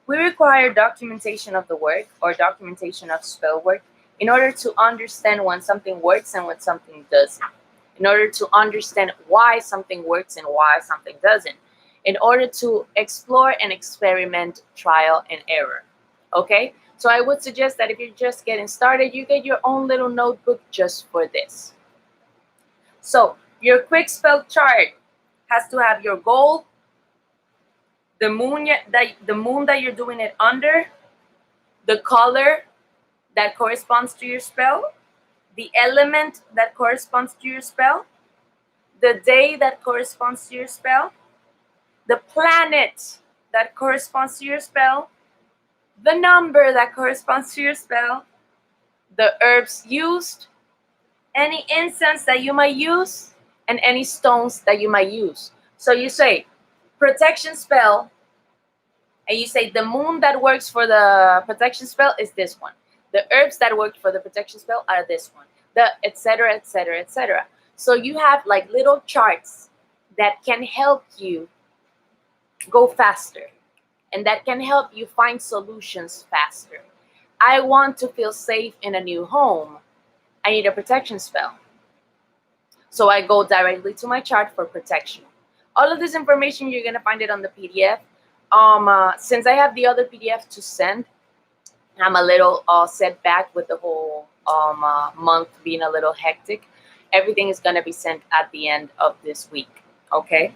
We require documentation of the work or documentation of spell work in order to understand when something works and when something doesn't. In order to understand why something works and why something doesn't. In order to explore and experiment, trial and error. Okay? So I would suggest that if you're just getting started, you get your own little notebook just for this. So your quick spell chart has to have your goal, the moon that you're doing it under, the color that corresponds to your spell, the element that corresponds to your spell, the day that corresponds to your spell, the planet that corresponds to your spell, the number that corresponds to your spell, the herbs used, any incense that you might use, and any stones that you might use. So you say protection spell, and you say the moon that works for the protection spell is this one. The herbs that work for the protection spell are this one. The etc., etc., etc. So you have like little charts that can help you go faster and that can help you find solutions faster. I want to feel safe in a new home. I need a protection spell. So I go directly to my chart for protection. All of this information, you're going to find it on the PDF. Since I have the other PDF to send, I'm a little set back with the whole month being a little hectic. Everything is going to be sent at the end of this week. Okay?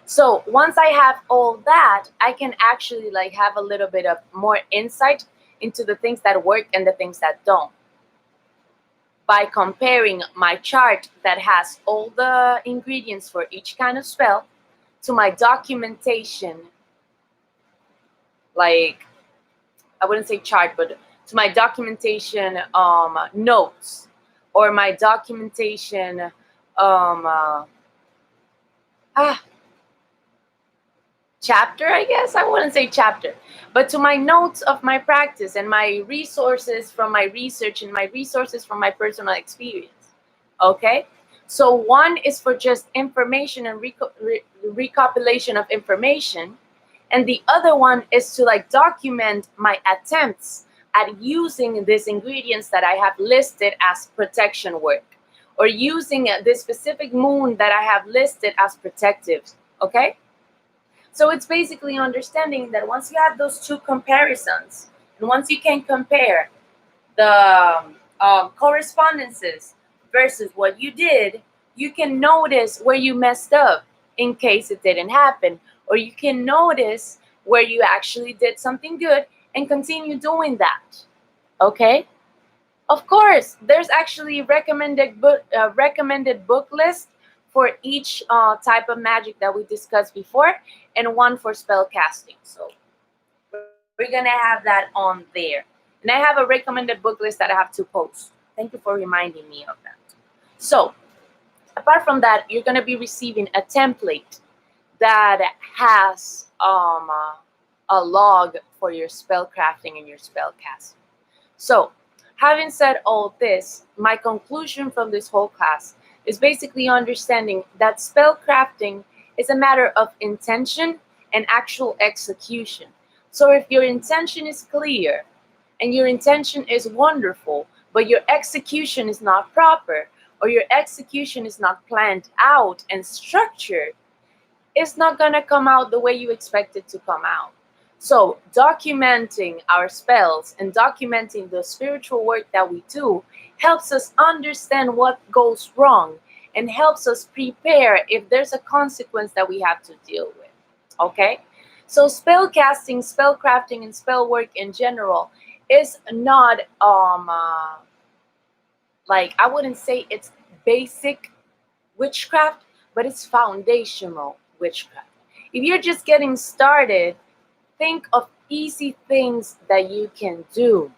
So once I have all that, I can actually like have a little bit of more insight into the things that work and the things that don't. By comparing my chart that has all the ingredients for each kind of spell to my documentation, like, I wouldn't say chart, but to my documentation notes, or my documentation chapter, I guess. I wouldn't say chapter, but to my notes of my practice and my resources from my research and my resources from my personal experience. Okay? So one is for just information and recopilation of information, and the other one is to like document my attempts at using these ingredients that I have listed as protection work, or using this specific moon that I have listed as protective. Okay? So it's basically understanding that once you have those two comparisons, and once you can compare the correspondences versus what you did, you can notice where you messed up. in case it didn't happen. Or you can notice where you actually did something good and continue doing that. Okay? Of course, there's actually recommended book list for each type of magic that we discussed before, and one for spell casting. So we're gonna have that on there. And I have a recommended book list that I have to post. Thank you for reminding me of that. So apart from that, you're gonna be receiving a template that has a log for your spell crafting and your spell casting. So, having said all this, my conclusion from this whole class is basically understanding that spell crafting is a matter of intention and actual execution. So, if your intention is clear and your intention is wonderful, but your execution is not proper, or your execution is not planned out and structured, it's not going to come out the way you expect it to come out. So, documenting our spells and documenting the spiritual work that we do helps us understand what goes wrong and helps us prepare if there's a consequence that we have to deal with. Okay? So, spell casting, spell crafting, and spell work in general is not like, I wouldn't say it's basic witchcraft, but it's foundational witchcraft. If you're just getting started, think of easy things that you can do.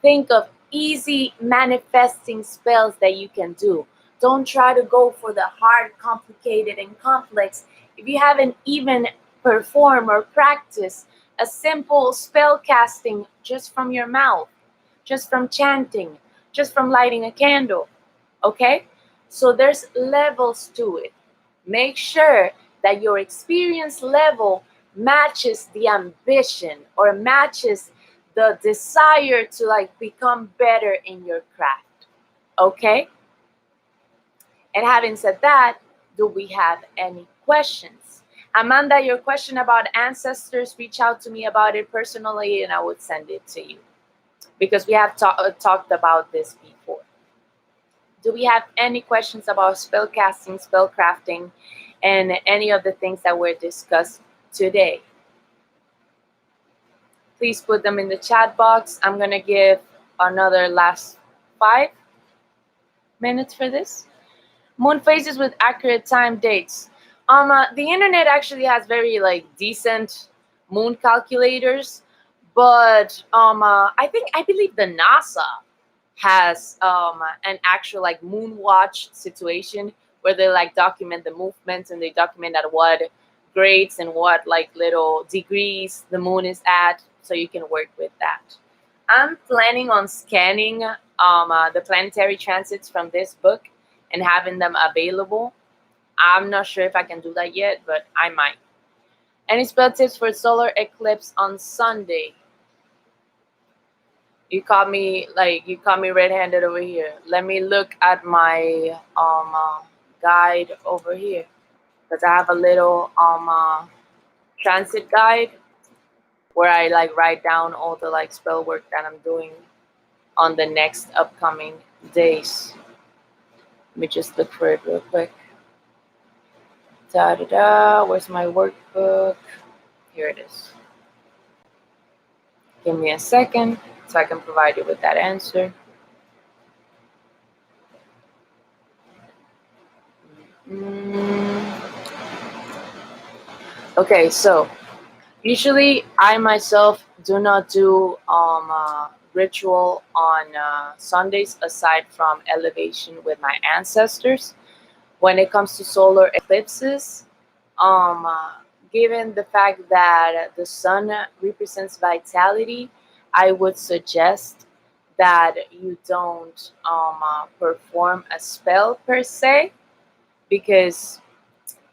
Think of easy manifesting spells that you can do. Don't try to go for the hard, complicated, and complex if you haven't even performed or practiced a simple spell casting just from your mouth, just from chanting, just from lighting a candle. Okay? So there's levels to it. Make sure that your experience level matches the ambition or matches the desire to like become better in your craft. Okay? And having said that, do we have any questions? Amanda, your question about ancestors, reach out to me about it personally and I would send it to you because we have talked about this before. Do we have any questions about spell casting, spell crafting, and any of the things that were discussed today? Please put them in the chat box. I'm going to give another last 5 minutes for this. Moon phases with accurate time dates. The internet actually has very like decent moon calculators, but I believe the NASA has an actual like moon watch situation where they like document the movements and they document at what grades and what like little degrees the moon is at, so you can work with that. I'm planning on scanning the planetary transits from this book and having them available. I'm not sure if I can do that yet, but I might. Any spell tips for solar eclipse on Sunday? You caught me red-handed over here. Let me look at my guide over here because I have a little transit guide where I like write down all the like spell work that I'm doing on the next upcoming days. Let me just look for it real quick. Where's my workbook? Here it is. Give me a second so I can provide you with that answer. Okay, so usually I myself do not do ritual on Sundays aside from elevation with my ancestors. When it comes to solar eclipses, given the fact that the sun represents vitality, I would suggest that you don't perform a spell per se, because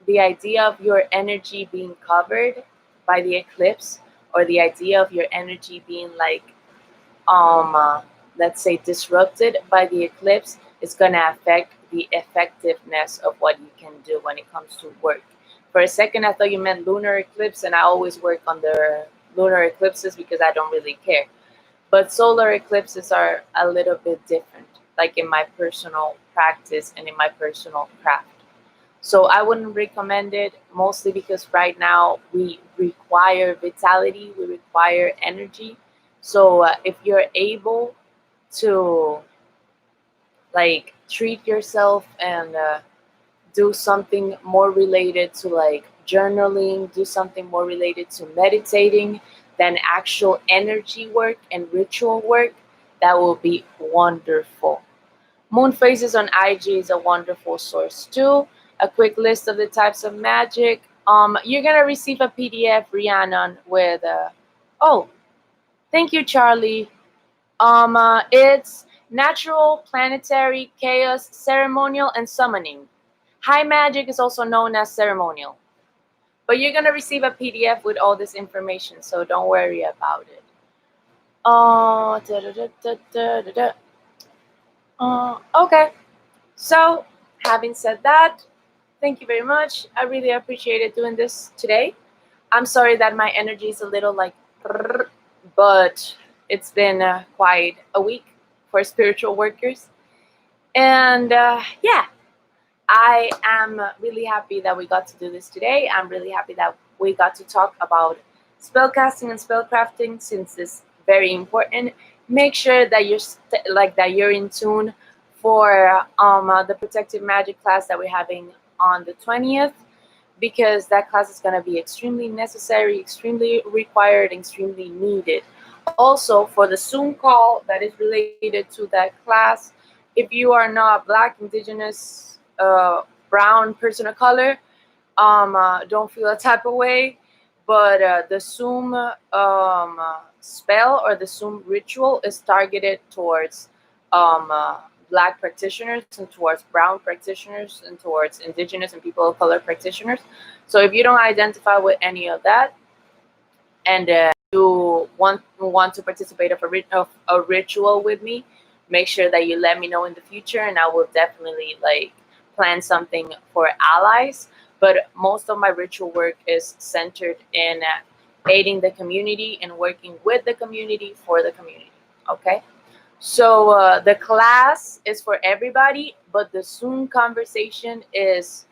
the idea of your energy being covered by the eclipse, or the idea of your energy being like let's say disrupted by the eclipse, is going to affect the effectiveness of what you can do when it comes to work. For a second I thought you meant lunar eclipse, and I always work on the lunar eclipses because I don't really care. But solar eclipses are a little bit different, like in my personal practice and in my personal craft. So I wouldn't recommend it, mostly because right now we require vitality, we require energy. So if you're able to like treat yourself and do something more related to like journaling, do something more related to meditating than actual energy work and ritual work, that will be wonderful. Moon phases on IG is a wonderful source too. A quick list of the types of magic. You're gonna receive a PDF, Rhiannon, with oh, thank you, Charlie. It's natural, planetary, chaos, ceremonial, and summoning. High magic is also known as ceremonial. But you're gonna receive a PDF with all this information, so don't worry about it. Da, da, da, da, da, da. Okay. So, having said that, thank you very much. I really appreciated doing this today. I'm sorry that my energy is a little like, but it's been quite a week for spiritual workers. And yeah, I am really happy that we got to do this today. I'm really happy that we got to talk about spellcasting and spellcrafting, since it's very important. Make sure that you're in tune for the protective magic class that we're having on the 20th, because that class is going to be extremely necessary, extremely required, extremely needed. Also, for the Zoom call that is related to that class, if you are not Black, Indigenous, brown, person of color, don't feel a type of way. But the Zoom spell or the Zoom ritual is targeted towards Black practitioners and towards brown practitioners and towards Indigenous and people of color practitioners. So if you don't identify with any of that, and you want to participate of a ritual with me, make sure that you let me know in the future, and I will definitely like plan something for allies. But most of my ritual work is centered in aiding the community and working with the community for the community. Okay. So the class is for everybody, but the Zoom conversation is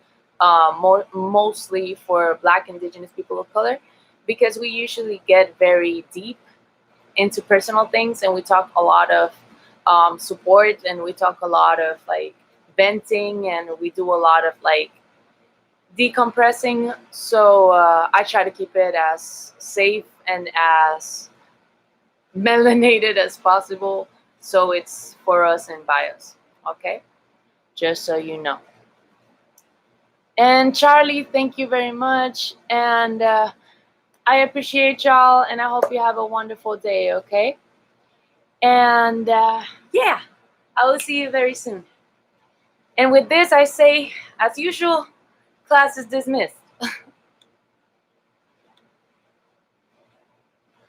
mostly for Black, Indigenous people of color, because we usually get very deep into personal things, and we talk a lot of support, and we talk a lot of like venting, and we do a lot of like decompressing. So I try to keep it as safe and as melanated as possible, so it's for us and by us. Okay, just so you know. And Charlie, thank you very much, and I appreciate y'all, and I hope you have a wonderful day. Okay, and yeah, I will see you very soon. And with this, I say, as usual, class is dismissed.